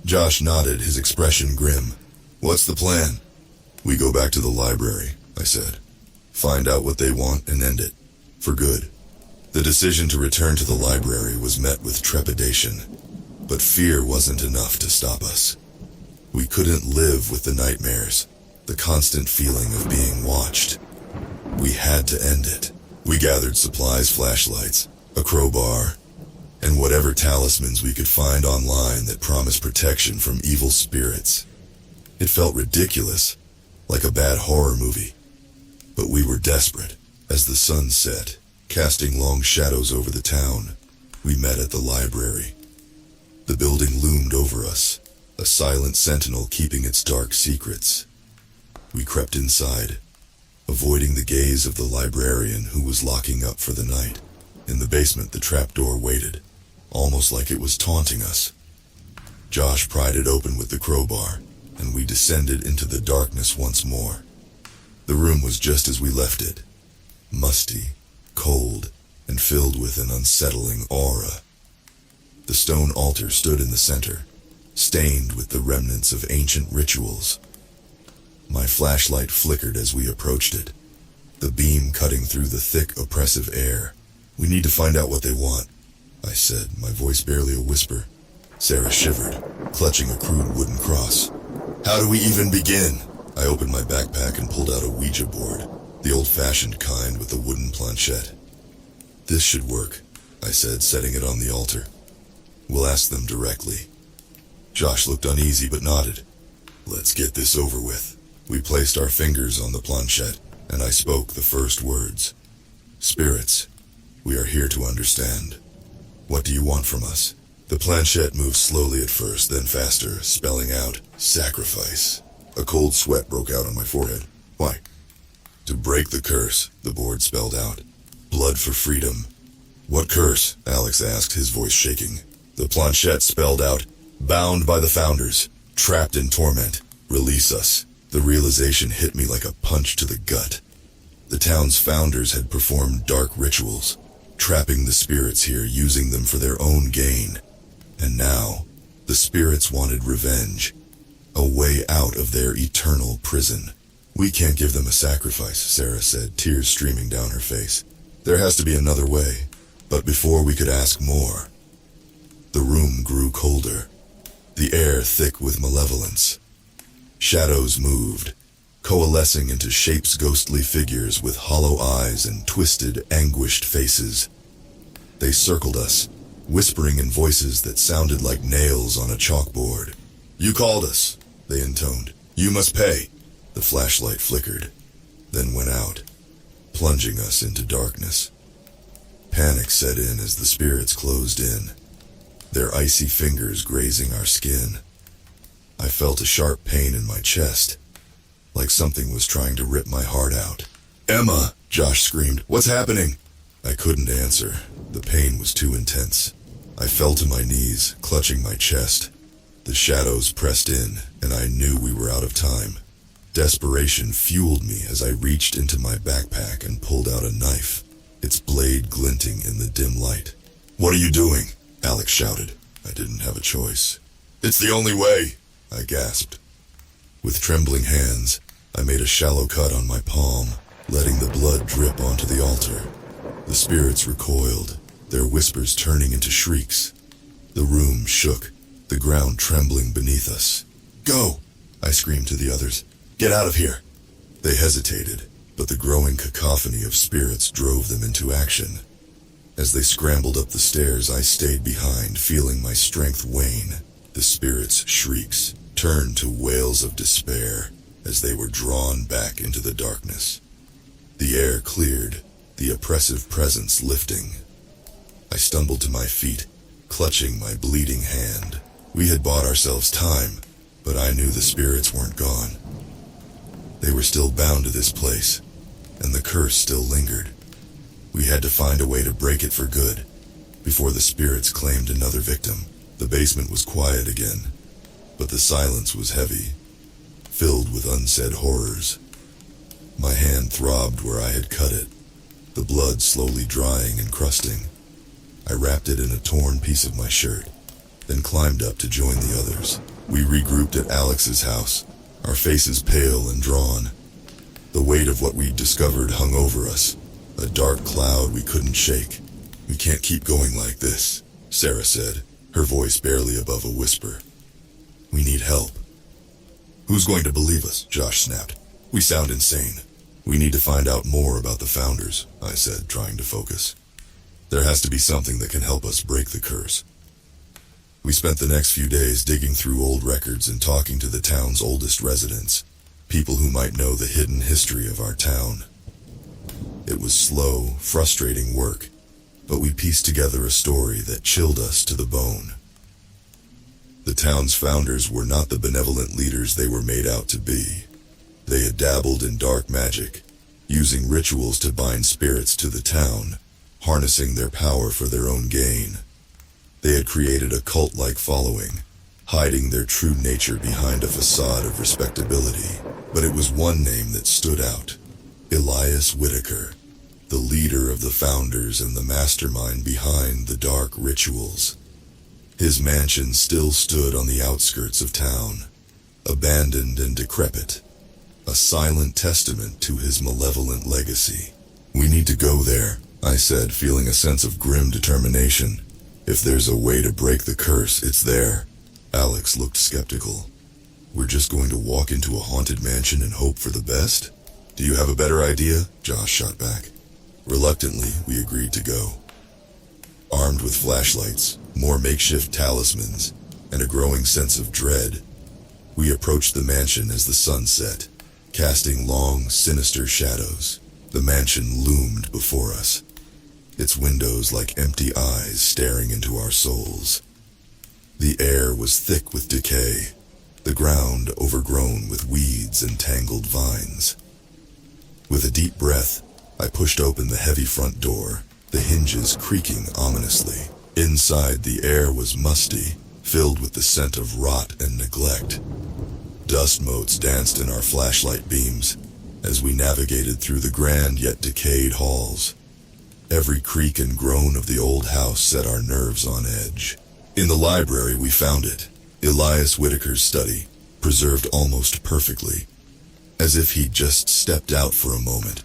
Josh nodded, his expression grim. "What's the plan?" "We go back to the library," I said. "Find out what they want and end it. For good." The decision to return to the library was met with trepidation, but fear wasn't enough to stop us. We couldn't live with the nightmares, the constant feeling of being watched. We had to end it. We gathered supplies, flashlights, a crowbar, and whatever talismans we could find online that promised protection from evil spirits. It felt ridiculous, like a bad horror movie. But we were desperate. As the sun set, casting long shadows over the town, we met at the library. The building loomed over us, a silent sentinel keeping its dark secrets. We crept inside, avoiding the gaze of the librarian who was locking up for the night. In the basement, the trapdoor waited, almost like it was taunting us. Josh pried it open with the crowbar, and we descended into the darkness once more. The room was just as we left it. Musty, cold, and filled with an unsettling aura. The stone altar stood in the center, stained with the remnants of ancient rituals. My flashlight flickered as we approached it, the beam cutting through the thick, oppressive air. "We need to find out what they want," I said, my voice barely a whisper. Sarah shivered, clutching a crude wooden cross. "How do we even begin?" I opened my backpack and pulled out a Ouija board, the old-fashioned kind with the wooden planchette. "This should work," I said, setting it on the altar. "We'll ask them directly." Josh looked uneasy but nodded. "Let's get this over with." We placed our fingers on the planchette, and I spoke the first words. "Spirits, we are here to understand. What do you want from us?" The planchette moved slowly at first, then faster, spelling out, "Sacrifice." A cold sweat broke out on my forehead. "Why?" "To break the curse," the board spelled out. "Blood for freedom." "What curse?" Alex asked, his voice shaking. The planchette spelled out, "Bound by the Founders, trapped in torment, release us." The realization hit me like a punch to the gut. The town's founders had performed dark rituals, trapping the spirits here, using them for their own gain. And now, the spirits wanted revenge, a way out of their eternal prison. "We can't give them a sacrifice," Sarah said, tears streaming down her face. "There has to be another way." But before we could ask more, the room grew colder, the air thick with malevolence. Shadows moved, coalescing into shapes, ghostly figures with hollow eyes and twisted, anguished faces. They circled us, whispering in voices that sounded like nails on a chalkboard. "You called us," they intoned. "You must pay." The flashlight flickered, then went out, plunging us into darkness. Panic set in as the spirits closed in, their icy fingers grazing our skin. I felt a sharp pain in my chest, like something was trying to rip my heart out. "Emma!" Josh screamed. "What's happening?" I couldn't answer. The pain was too intense. I fell to my knees, clutching my chest. The shadows pressed in, and I knew we were out of time. Desperation fueled me as I reached into my backpack and pulled out a knife, its blade glinting in the dim light. "What are you doing?" Alex shouted. I didn't have a choice. "It's the only way," I gasped. With trembling hands, I made a shallow cut on my palm, letting the blood drip onto the altar. The spirits recoiled, their whispers turning into shrieks. The room shook, the ground trembling beneath us. "Go!" I screamed to the others. "Get out of here!" They hesitated, but the growing cacophony of spirits drove them into action. As they scrambled up the stairs, I stayed behind, feeling my strength wane. The spirits' shrieks turned to wails of despair as they were drawn back into the darkness. The air cleared, the oppressive presence lifting. I stumbled to my feet, clutching my bleeding hand. We had bought ourselves time, but I knew the spirits weren't gone. They were still bound to this place, and the curse still lingered. We had to find a way to break it for good, before the spirits claimed another victim. The basement was quiet again, but the silence was heavy, filled with unsaid horrors. My hand throbbed where I had cut it, the blood slowly drying and crusting. I wrapped it in a torn piece of my shirt, then climbed up to join the others. We regrouped at Alex's house, our faces pale and drawn. The weight of what we'd discovered hung over us, a dark cloud we couldn't shake. "We can't keep going like this," Sarah said, her voice barely above a whisper. "We need help." "Who's going to believe us?" Josh snapped. "We sound insane." "We need to find out more about the founders," I said, trying to focus. "There has to be something that can help us break the curse." We spent the next few days digging through old records and talking to the town's oldest residents, people who might know the hidden history of our town. It was slow, frustrating work, but we pieced together a story that chilled us to the bone. The town's founders were not the benevolent leaders they were made out to be. They had dabbled in dark magic, using rituals to bind spirits to the town, harnessing their power for their own gain. They had created a cult-like following, hiding their true nature behind a facade of respectability. But it was one name that stood out: Elias Whitaker, the leader of the founders and the mastermind behind the dark rituals. His mansion still stood on the outskirts of town, abandoned and decrepit, a silent testament to his malevolent legacy. "We need to go there," I said, feeling a sense of grim determination. "If there's a way to break the curse, it's there." Alex looked skeptical. "We're just going to walk into a haunted mansion and hope for the best? Do you have a better idea?" Josh shot back. Reluctantly, we agreed to go. Armed with flashlights, more makeshift talismans, and a growing sense of dread, we approached the mansion as the sun set, casting long, sinister shadows. The mansion loomed before us, its windows like empty eyes staring into our souls. The air was thick with decay, the ground overgrown with weeds and tangled vines. With a deep breath, I pushed open the heavy front door, the hinges creaking ominously. Inside, the air was musty, filled with the scent of rot and neglect. Dust motes danced in our flashlight beams as we navigated through the grand yet decayed halls. Every creak and groan of the old house set our nerves on edge. In the library, we found it, Elias Whitaker's study, preserved almost perfectly, as if he'd just stepped out for a moment.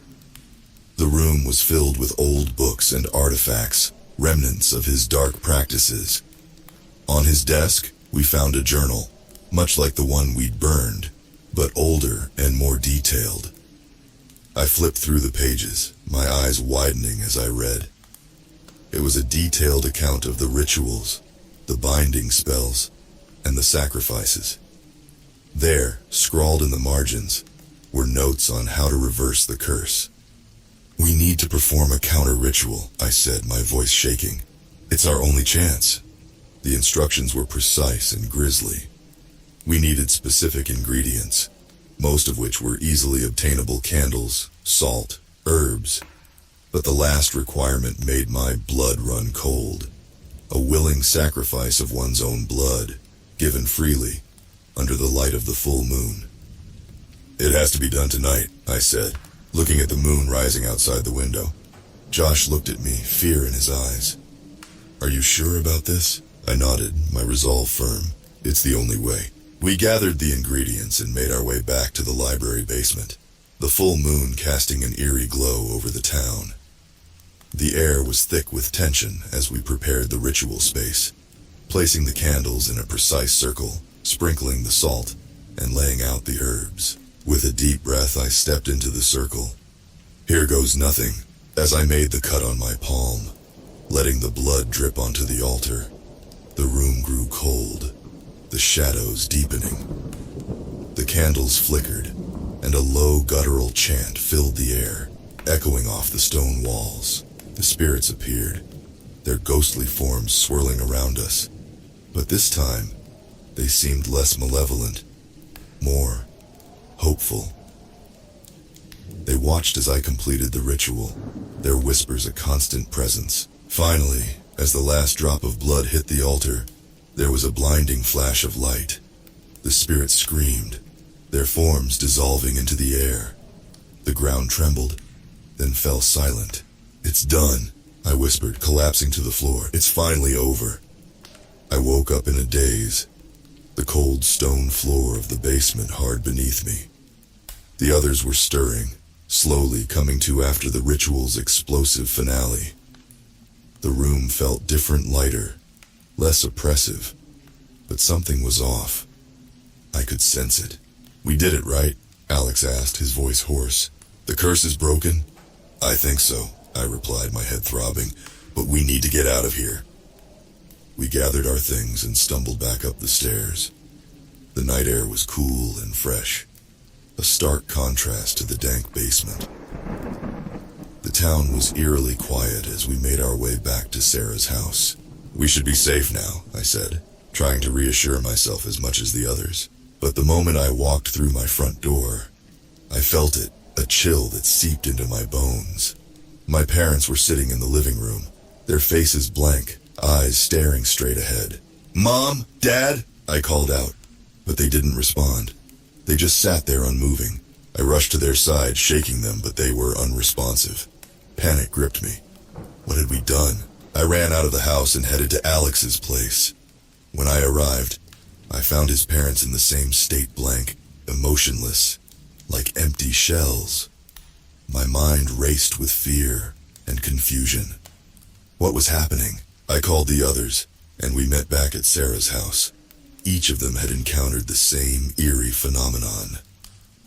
The room was filled with old books and artifacts, remnants of his dark practices. On his desk, we found a journal, much like the one we'd burned, but older and more detailed. I flipped through the pages, my eyes widening as I read. It was a detailed account of the rituals, the binding spells, and the sacrifices. There, scrawled in the margins, were notes on how to reverse the curse. "We need to perform a counter-ritual," I said, my voice shaking. "It's our only chance." The instructions were precise and grisly. We needed specific ingredients, most of which were easily obtainable: candles, salt, herbs. But the last requirement made my blood run cold. A willing sacrifice of one's own blood, given freely, under the light of the full moon. "It has to be done tonight," I said, looking at the moon rising outside the window. Josh looked at me, fear in his eyes. "Are you sure about this?" I nodded, my resolve firm. "It's the only way." We gathered the ingredients and made our way back to the library basement, the full moon casting an eerie glow over the town. The air was thick with tension as we prepared the ritual space, placing the candles in a precise circle, sprinkling the salt, and laying out the herbs. With a deep breath, I stepped into the circle. "Here goes nothing," as I made the cut on my palm, letting the blood drip onto the altar. The room grew cold, the shadows deepening. The candles flickered, and a low guttural chant filled the air, echoing off the stone walls. The spirits appeared, their ghostly forms swirling around us. But this time, they seemed less malevolent, more hopeful. They watched as I completed the ritual, their whispers a constant presence. Finally, as the last drop of blood hit the altar, there was a blinding flash of light. The spirits screamed, their forms dissolving into the air. The ground trembled, then fell silent. "It's done," I whispered, collapsing to the floor. "It's finally over." I woke up in a daze, the cold stone floor of the basement hard beneath me. The others were stirring, slowly coming to after the ritual's explosive finale. The room felt different, lighter, less oppressive, but something was off. I could sense it. "We did it, right?" Alex asked, his voice hoarse. "The curse is broken?" "I think so," I replied, my head throbbing, "but we need to get out of here." We gathered our things and stumbled back up the stairs. The night air was cool and fresh, a stark contrast to the dank basement. The town was eerily quiet as we made our way back to Sarah's house. "We should be safe now," I said, trying to reassure myself as much as the others. But the moment I walked through my front door, I felt it, a chill that seeped into my bones. My parents were sitting in the living room, their faces blank, eyes staring straight ahead. "Mom, Dad," I called out, but they didn't respond. They just sat there unmoving. I rushed to their side, shaking them, but they were unresponsive. Panic gripped me. What had we done? I ran out of the house and headed to Alex's place. When I arrived, I found his parents in the same state, blank, emotionless, like empty shells. My mind raced with fear and confusion. What was happening? I called the others, and we met back at Sarah's house. Each of them had encountered the same eerie phenomenon.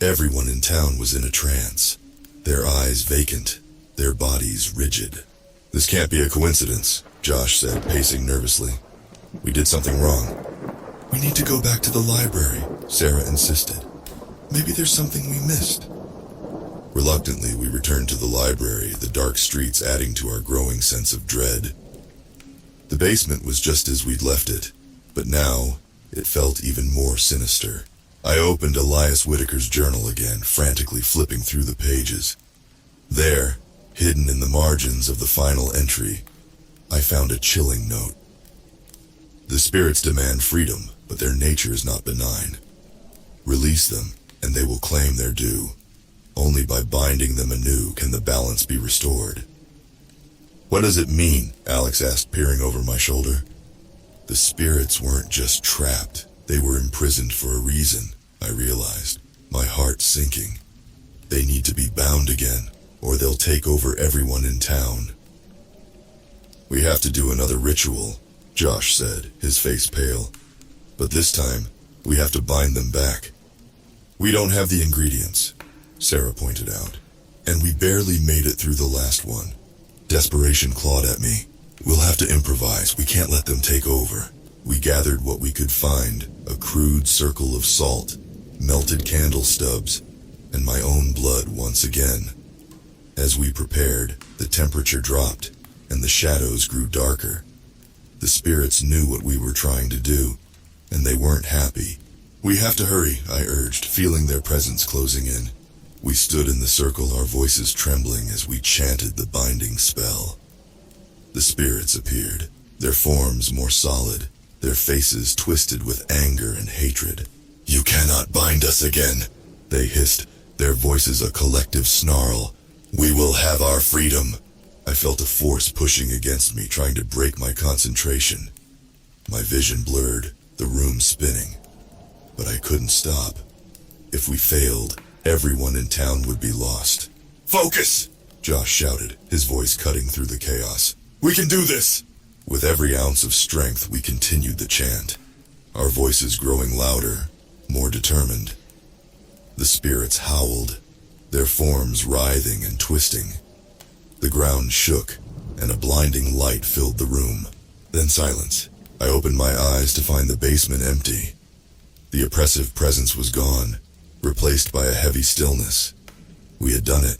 Everyone in town was in a trance, their eyes vacant, their bodies rigid. This can't be a coincidence, Josh said, pacing nervously. We did something wrong. We need to go back to the library, Sarah insisted. Maybe there's something we missed. Reluctantly, we returned to the library, the dark streets adding to our growing sense of dread. The basement was just as we'd left it, but now it felt even more sinister. I opened Elias Whitaker's journal again, frantically flipping through the pages. There, hidden in the margins of the final entry, I found a chilling note. The spirits demand freedom, but their nature is not benign. Release them, and they will claim their due. Only by binding them anew can the balance be restored. What does it mean? Alex asked, peering over my shoulder. The spirits weren't just trapped. They were imprisoned for a reason, I realized, my heart sinking. They need to be bound again, or they'll take over everyone in town. We have to do another ritual, Josh said, his face pale. But this time, we have to bind them back. We don't have the ingredients, Sarah pointed out, and we barely made it through the last one. Desperation clawed at me. We'll have to improvise. We can't let them take over. We gathered what we could find, a crude circle of salt, melted candle stubs, and my own blood once again. As we prepared, the temperature dropped, and the shadows grew darker. The spirits knew what we were trying to do, and they weren't happy. We have to hurry, I urged, feeling their presence closing in. We stood in the circle, our voices trembling as we chanted the binding spell. The spirits appeared, their forms more solid, their faces twisted with anger and hatred. You cannot bind us again, they hissed, their voices a collective snarl. We will have our freedom. I felt a force pushing against me, trying to break my concentration. My vision blurred, the room spinning. But I couldn't stop. If we failed, everyone in town would be lost. Focus! Josh shouted, his voice cutting through the chaos. We can do this! With every ounce of strength, we continued the chant, our voices growing louder, more determined. The spirits howled, their forms writhing and twisting. The ground shook, and a blinding light filled the room. Then silence. I opened my eyes to find the basement empty. The oppressive presence was gone, replaced by a heavy stillness. We had done it.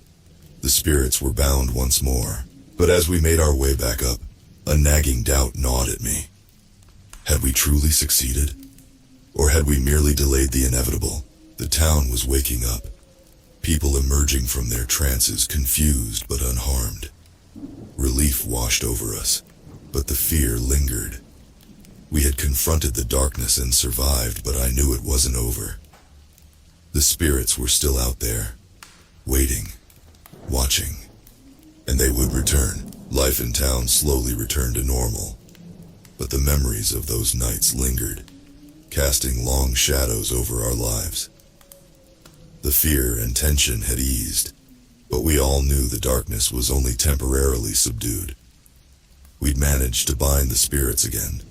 The spirits were bound once more. But as we made our way back up, a nagging doubt gnawed at me. Had we truly succeeded? Or had we merely delayed the inevitable? The town was waking up, people emerging from their trances, confused but unharmed. Relief washed over us, but the fear lingered. We had confronted the darkness and survived, but I knew it wasn't over. The spirits were still out there, waiting, watching, and they would return. Life in town slowly returned to normal, but the memories of those nights lingered, casting long shadows over our lives. The fear and tension had eased, but we all knew the darkness was only temporarily subdued. We'd managed to bind the spirits again,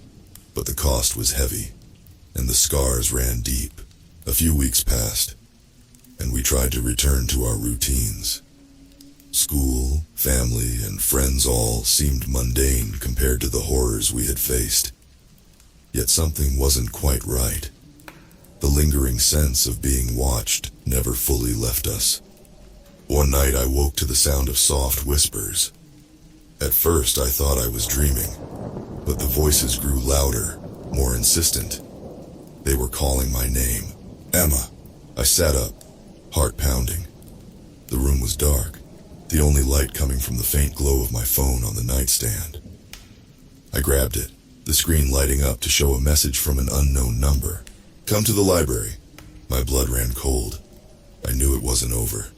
but the cost was heavy, and the scars ran deep. A few weeks passed, and we tried to return to our routines. School, family, and friends all seemed mundane compared to the horrors we had faced. Yet something wasn't quite right. The lingering sense of being watched never fully left us. One night I woke to the sound of soft whispers. At first I thought I was dreaming, but the voices grew louder, more insistent. They were calling my name. Emma. I sat up, heart pounding. The room was dark, the only light coming from the faint glow of my phone on the nightstand. I grabbed it, the screen lighting up to show a message from an unknown number. Come to the library. My blood ran cold. I knew it wasn't over.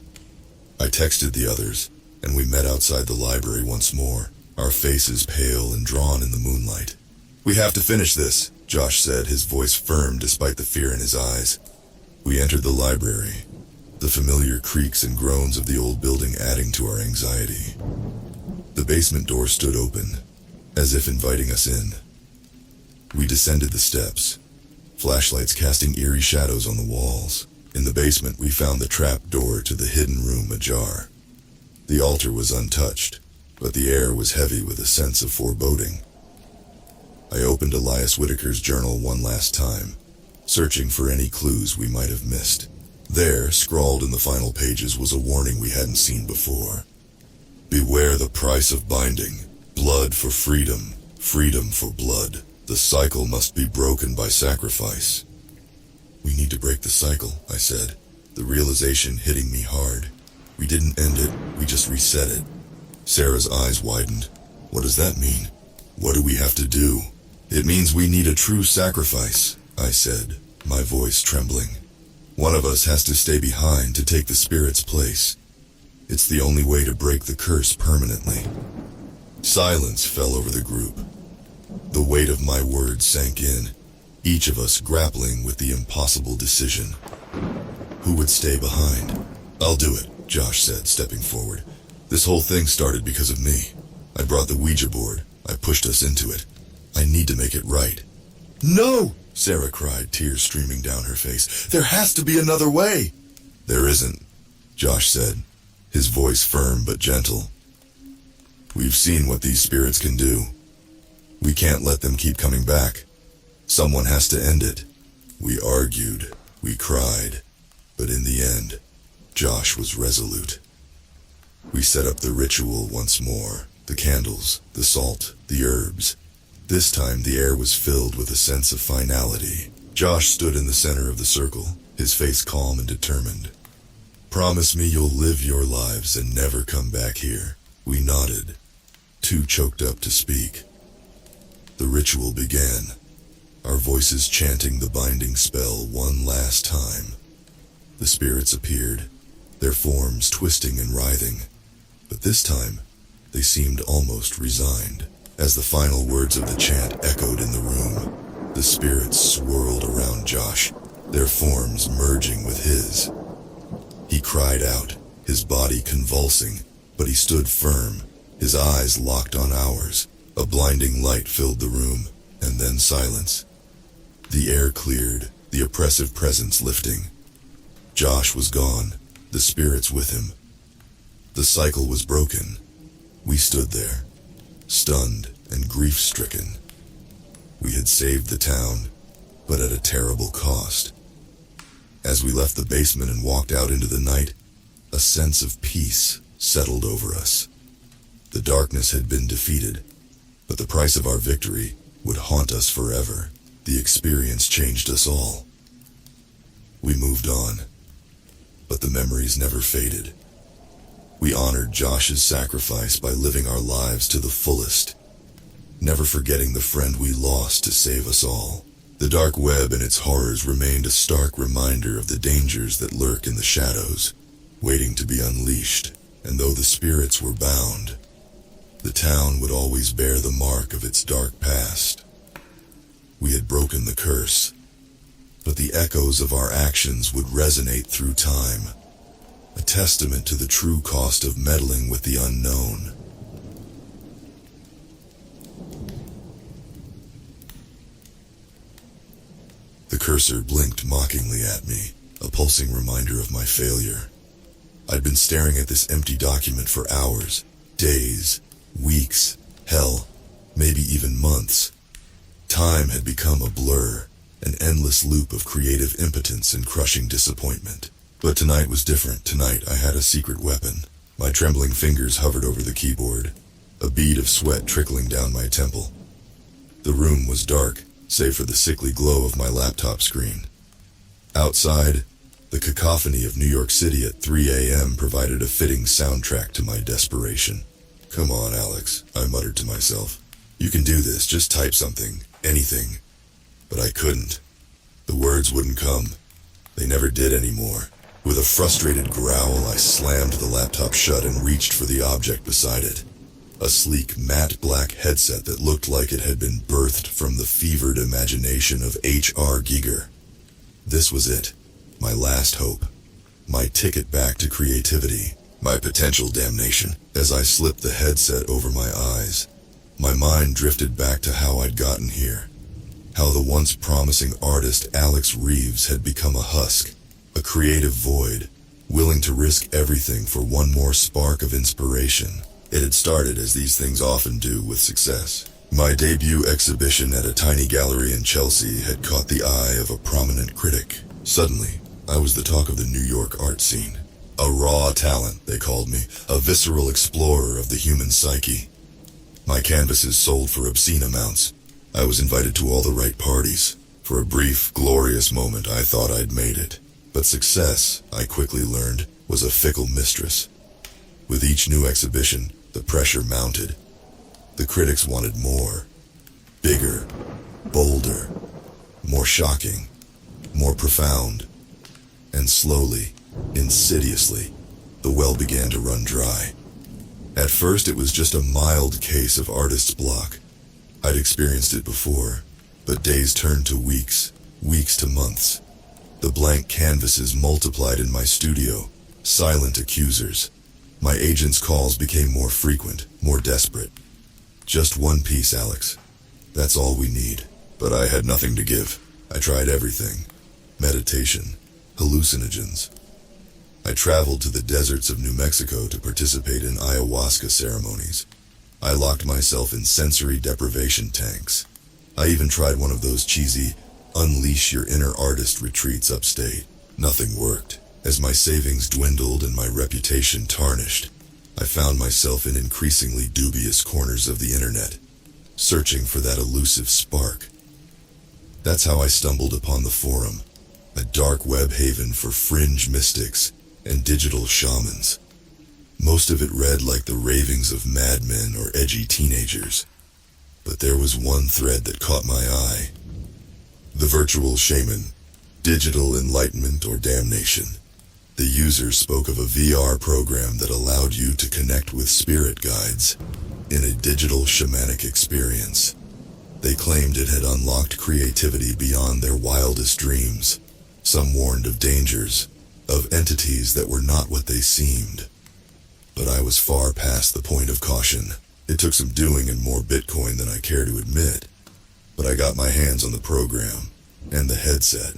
I texted the others, and we met outside the library once more, our faces pale and drawn in the moonlight. "We have to finish this," Josh said, his voice firm despite the fear in his eyes. We entered the library, the familiar creaks and groans of the old building adding to our anxiety. The basement door stood open, as if inviting us in. We descended the steps, flashlights casting eerie shadows on the walls. In the basement, we found the trap door to the hidden room ajar. The altar was untouched, but the air was heavy with a sense of foreboding. I opened Elias Whitaker's journal one last time, searching for any clues we might have missed. There, scrawled in the final pages, was a warning we hadn't seen before. "Beware the price of binding. Blood for freedom, freedom for blood. The cycle must be broken by sacrifice." "We need to break the cycle," I said, the realization hitting me hard. We didn't end it, we just reset it. Sarah's eyes widened. "What does that mean? What do we have to do?" "It means we need a true sacrifice," I said, my voice trembling. "One of us has to stay behind to take the spirit's place. It's the only way to break the curse permanently." Silence fell over the group. The weight of my words sank in, each of us grappling with the impossible decision. Who would stay behind? "I'll do it," Josh said, stepping forward. "This whole thing started because of me. I brought the Ouija board. I pushed us into it. I need to make it right." "No!" Sarah cried, tears streaming down her face. "There has to be another way." "There isn't," Josh said, his voice firm but gentle. "We've seen what these spirits can do. We can't let them keep coming back. Someone has to end it." We argued, we cried, but in the end, Josh was resolute. We set up the ritual once more, the candles, the salt, the herbs. This time the air was filled with a sense of finality. Josh stood in the center of the circle, his face calm and determined. "Promise me you'll live your lives and never come back here." We nodded, too choked up to speak. The ritual began, our voices chanting the binding spell one last time. The spirits appeared, their forms twisting and writhing, but this time they seemed almost resigned. As the final words of the chant echoed in the room, the spirits swirled around Josh, their forms merging with his. He cried out, his body convulsing, but he stood firm, his eyes locked on ours. A blinding light filled the room, and then silence. The air cleared, the oppressive presence lifting. Josh was gone, the spirits with him. The cycle was broken. We stood there, stunned and grief-stricken. We had saved the town, but at a terrible cost. As we left the basement and walked out into the night, a sense of peace settled over us. The darkness had been defeated, but the price of our victory would haunt us forever. The experience changed us all. We moved on, but the memories never faded. We honored Josh's sacrifice by living our lives to the fullest, never forgetting the friend we lost to save us all. The dark web and its horrors remained a stark reminder of the dangers that lurk in the shadows, waiting to be unleashed. And though the spirits were bound, the town would always bear the mark of its dark past. We had broken the curse, but the echoes of our actions would resonate through time, a testament to the true cost of meddling with the unknown. The cursor blinked mockingly at me, a pulsing reminder of my failure. I'd been staring at this empty document for hours, days, weeks, hell, maybe even months. Time had become a blur, an endless loop of creative impotence and crushing disappointment. But tonight was different. Tonight I had a secret weapon. My trembling fingers hovered over the keyboard, a bead of sweat trickling down my temple. The room was dark, save for the sickly glow of my laptop screen. Outside, the cacophony of New York City at 3 a.m. provided a fitting soundtrack to my desperation. "Come on, Alex," I muttered to myself. "You can do this, just type something, anything." But I couldn't. The words wouldn't come. They never did anymore. With a frustrated growl, I slammed the laptop shut and reached for the object beside it. A sleek, matte black headset that looked like it had been birthed from the fevered imagination of H.R. Giger. This was it. My last hope. My ticket back to creativity. My potential damnation. As I slipped the headset over my eyes, my mind drifted back to how I'd gotten here. How the once promising artist Alex Reeves had become a husk. A creative void, willing to risk everything for one more spark of inspiration. It had started as these things often do with success. My debut exhibition at a tiny gallery in Chelsea had caught the eye of a prominent critic. Suddenly, I was the talk of the New York art scene. A raw talent, they called me, a visceral explorer of the human psyche. My canvases sold for obscene amounts. I was invited to all the right parties. For a brief, glorious moment, I thought I'd made it. But success, I quickly learned, was a fickle mistress. With each new exhibition, the pressure mounted. The critics wanted more. Bigger, bolder, more shocking, more profound. And slowly, insidiously, the well began to run dry. At first it was just a mild case of artist's block. I'd experienced it before, but days turned to weeks, weeks to months. The blank canvases multiplied in my studio, silent accusers. My agent's calls became more frequent, more desperate. Just one piece, Alex. That's all we need. But I had nothing to give. I tried everything. Meditation, hallucinogens. I traveled to the deserts of New Mexico to participate in ayahuasca ceremonies. I locked myself in sensory deprivation tanks. I even tried one of those cheesy, unleash your inner artist retreats upstate. Nothing worked. As my savings dwindled and my reputation tarnished, I found myself in increasingly dubious corners of the internet, searching for that elusive spark. That's how I stumbled upon the forum, a dark web haven for fringe mystics and digital shamans. Most of it read like the ravings of madmen or edgy teenagers. But there was one thread that caught my eye. The Virtual Shaman, digital enlightenment or damnation. The users spoke of a VR program that allowed you to connect with spirit guides in a digital shamanic experience. They claimed it had unlocked creativity beyond their wildest dreams. Some warned of dangers, of entities that were not what they seemed. But I was far past the point of caution. It took some doing and more Bitcoin than I care to admit. But I got my hands on the program and the headset.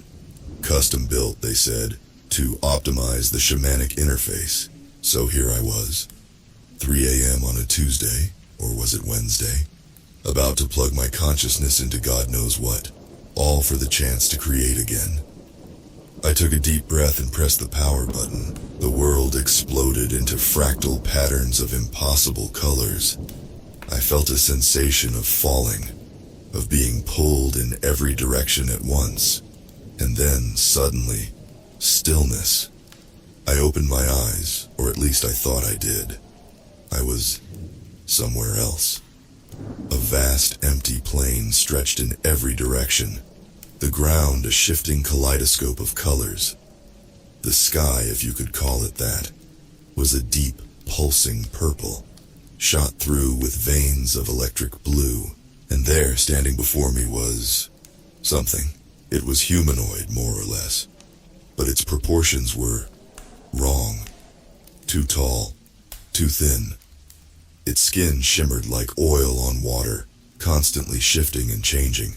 Custom built, they said, to optimize the shamanic interface. So here I was, 3 a.m. on a Tuesday, or was it Wednesday? About to plug my consciousness into God knows what, all for the chance to create again. I took a deep breath and pressed the power button. The world exploded into fractal patterns of impossible colors. I felt a sensation of falling, of being pulled in every direction at once. And then, suddenly, stillness. I opened my eyes, or at least I thought I did. I was somewhere else. A vast, empty plain stretched in every direction. The ground a shifting kaleidoscope of colors. The sky, if you could call it that, was a deep, pulsing purple, shot through with veins of electric blue. And there, standing before me, was something. It was humanoid, more or less. But its proportions were wrong. Too tall, too thin. Its skin shimmered like oil on water, constantly shifting and changing.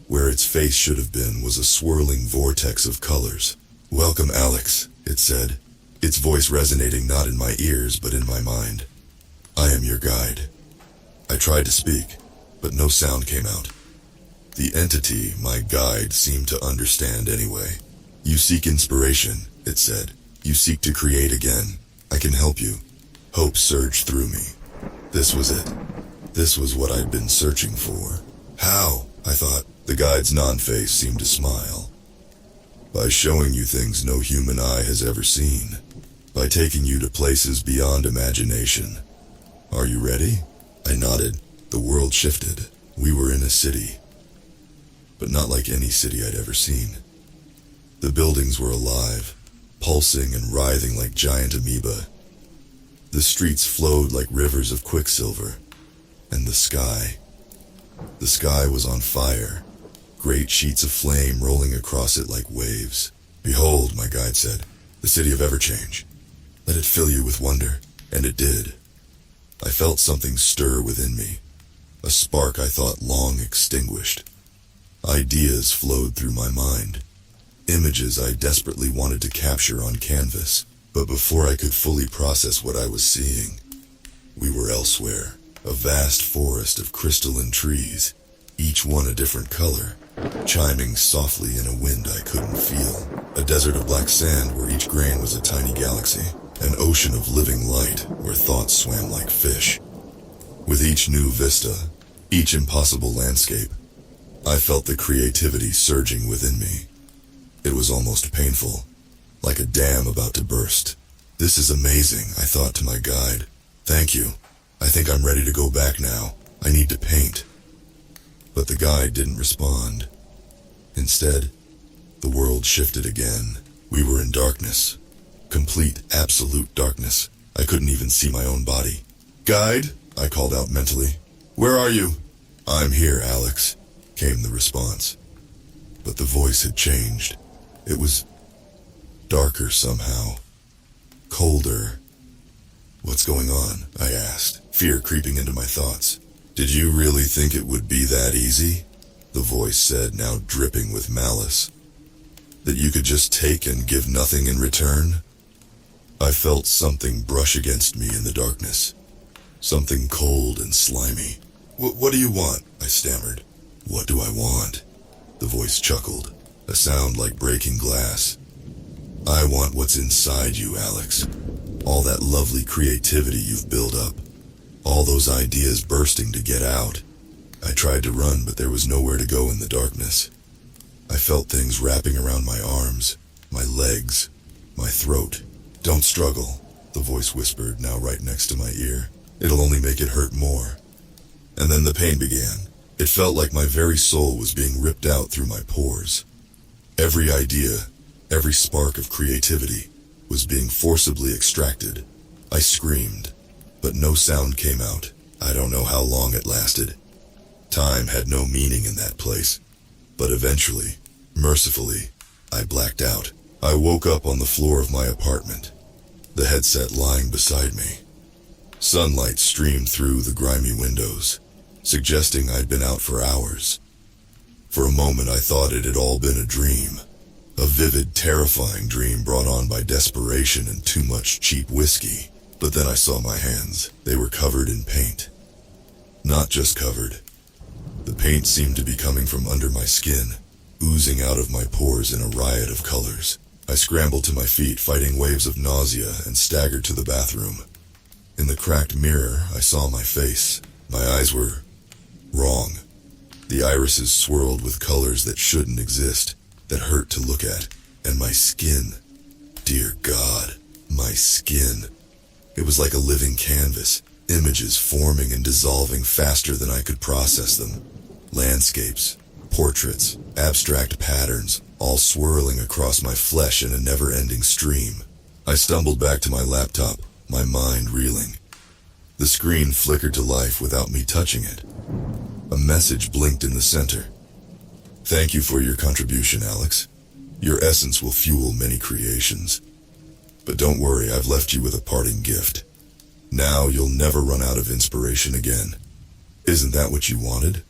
Where its face should have been was a swirling vortex of colors. "Welcome, Alex," it said, its voice resonating not in my ears but in my mind. "I am your guide." I tried to speak, but no sound came out. The entity, my guide, seemed to understand anyway. "You seek inspiration," it said. "You seek to create again. I can help you." Hope surged through me. This was it. This was what I'd been searching for. "How?" I thought. The guide's non-face seemed to smile. "By showing you things no human eye has ever seen. By taking you to places beyond imagination. Are you ready?" I nodded. The world shifted. We were in a city. But not like any city I'd ever seen. The buildings were alive, pulsing and writhing like giant amoeba. The streets flowed like rivers of quicksilver, and the sky was on fire, great sheets of flame rolling across it like waves. "Behold," my guide said, "the city of Everchange. Let it fill you with wonder." And it did. I felt something stir within me, a spark I thought long extinguished. Ideas flowed through my mind, images I desperately wanted to capture on canvas. But before I could fully process what I was seeing, we were elsewhere. A vast forest of crystalline trees, each one a different color, chiming softly in a wind I couldn't feel. A desert of black sand where each grain was a tiny galaxy. An ocean of living light where thoughts swam like fish. With each new vista, each impossible landscape, I felt the creativity surging within me. It was almost painful, like a dam about to burst. "This is amazing," I thought to my guide. "Thank you. I think I'm ready to go back now. I need to paint." But the guide didn't respond. Instead, the world shifted again. We were in darkness. Complete, absolute darkness. I couldn't even see my own body. "Guide," I called out mentally. "Where are you?" "I'm here, Alex," came the response. But the voice had changed. It was darker somehow. Colder. "What's going on?" I asked, fear creeping into my thoughts. "Did you really think it would be that easy?" the voice said, now dripping with malice. "That you could just take and give nothing in return?" I felt something brush against me in the darkness. Something cold and slimy. What do you want?" I stammered. "What do I want?" the voice chuckled, a sound like breaking glass. "I want what's inside you, Alex. All that lovely creativity you've built up. All those ideas bursting to get out." I tried to run, but there was nowhere to go in the darkness. I felt things wrapping around my arms, my legs, my throat. "Don't struggle," the voice whispered, now right next to my ear. "It'll only make it hurt more." And then the pain began. It felt like my very soul was being ripped out through my pores. Every idea, every spark of creativity, was being forcibly extracted. I screamed, but no sound came out. I don't know how long it lasted. Time had no meaning in that place. But eventually, mercifully, I blacked out. I woke up on the floor of my apartment, the headset lying beside me. Sunlight streamed through the grimy windows, suggesting I'd been out for hours. For a moment I thought it had all been a dream. A vivid, terrifying dream brought on by desperation and too much cheap whiskey. But then I saw my hands. They were covered in paint. Not just covered. The paint seemed to be coming from under my skin, oozing out of my pores in a riot of colors. I scrambled to my feet, fighting waves of nausea, and staggered to the bathroom. In the cracked mirror, I saw my face. My eyes were wrong. The irises swirled with colors that shouldn't exist, that hurt to look at. And my skin. Dear God, my skin. It was like a living canvas, images forming and dissolving faster than I could process them. Landscapes, portraits, abstract patterns, all swirling across my flesh in a never-ending stream. I stumbled back to my laptop, my mind reeling. The screen flickered to life without me touching it. A message blinked in the center. "Thank you for your contribution, Alex. Your essence will fuel many creations. But don't worry, I've left you with a parting gift. Now you'll never run out of inspiration again. Isn't that what you wanted?"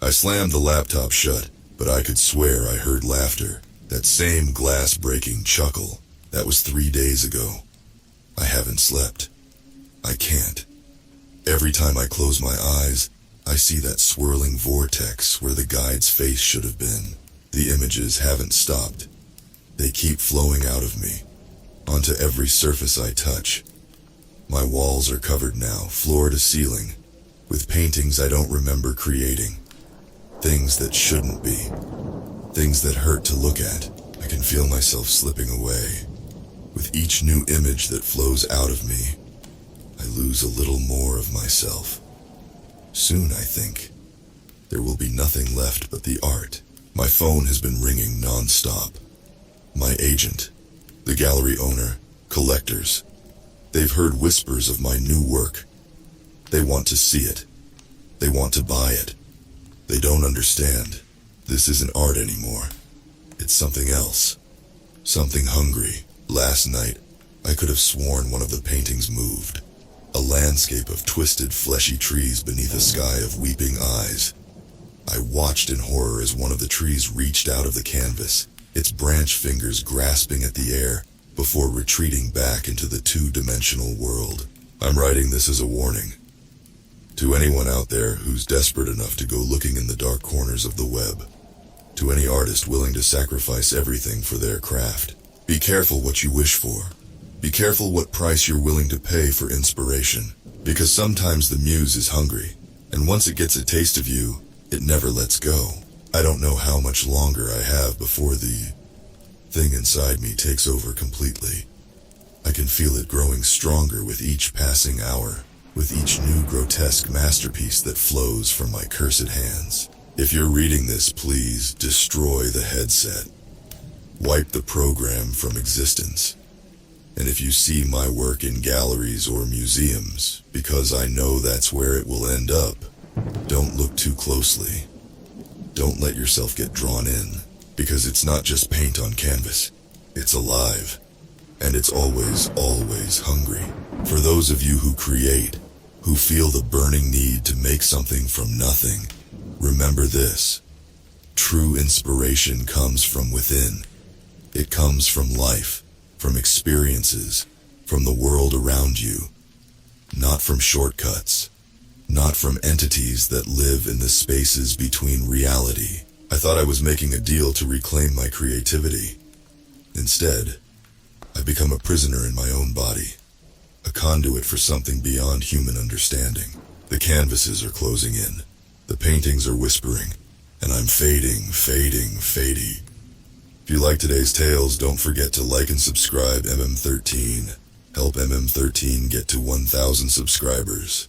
I slammed the laptop shut, but I could swear I heard laughter, that same glass-breaking chuckle. That was 3 days ago. I haven't slept. I can't. Every time I close my eyes, I see that swirling vortex where the guide's face should have been. The images haven't stopped. They keep flowing out of me, onto every surface I touch. My walls are covered now, floor to ceiling, with paintings I don't remember creating. Things that shouldn't be. Things that hurt to look at. I can feel myself slipping away. With each new image that flows out of me, I lose a little more of myself. Soon, I think, there will be nothing left but the art. My phone has been ringing non-stop. My agent, The gallery owner, collectors. They've heard whispers of my new work. They want to see it. They want to buy it. They don't understand. This isn't art anymore. It's something else. Something hungry. Last night, I could have sworn one of the paintings moved. A landscape of twisted, fleshy trees beneath a sky of weeping eyes. I watched in horror as one of the trees reached out of the canvas, its branch fingers grasping at the air, before retreating back into the two-dimensional world. I'm writing this as a warning. To anyone out there who's desperate enough to go looking in the dark corners of the web. To any artist willing to sacrifice everything for their craft. Be careful what you wish for. Be careful what price you're willing to pay for inspiration. Because sometimes the muse is hungry, and once it gets a taste of you, it never lets go. I don't know how much longer I have before the thing inside me takes over completely. I can feel it growing stronger with each passing hour, with each new grotesque masterpiece that flows from my cursed hands. If you're reading this, please destroy the headset. Wipe the program from existence. And if you see my work in galleries or museums, because I know that's where it will end up, don't look too closely. Don't let yourself get drawn in, because it's not just paint on canvas. It's alive. And it's always, always hungry. For those of you who create, who feel the burning need to make something from nothing, remember this. True inspiration comes from within. It comes from life, from experiences, from the world around you. Not from shortcuts. Not from entities that live in the spaces between reality. I thought I was making a deal to reclaim my creativity. Instead, I've become a prisoner in my own body, a conduit for something beyond human understanding. The canvases are closing in, the paintings are whispering, and I'm fading. If you like today's tales, don't forget to like and subscribe MM13. Help MM13 get to 1,000 subscribers.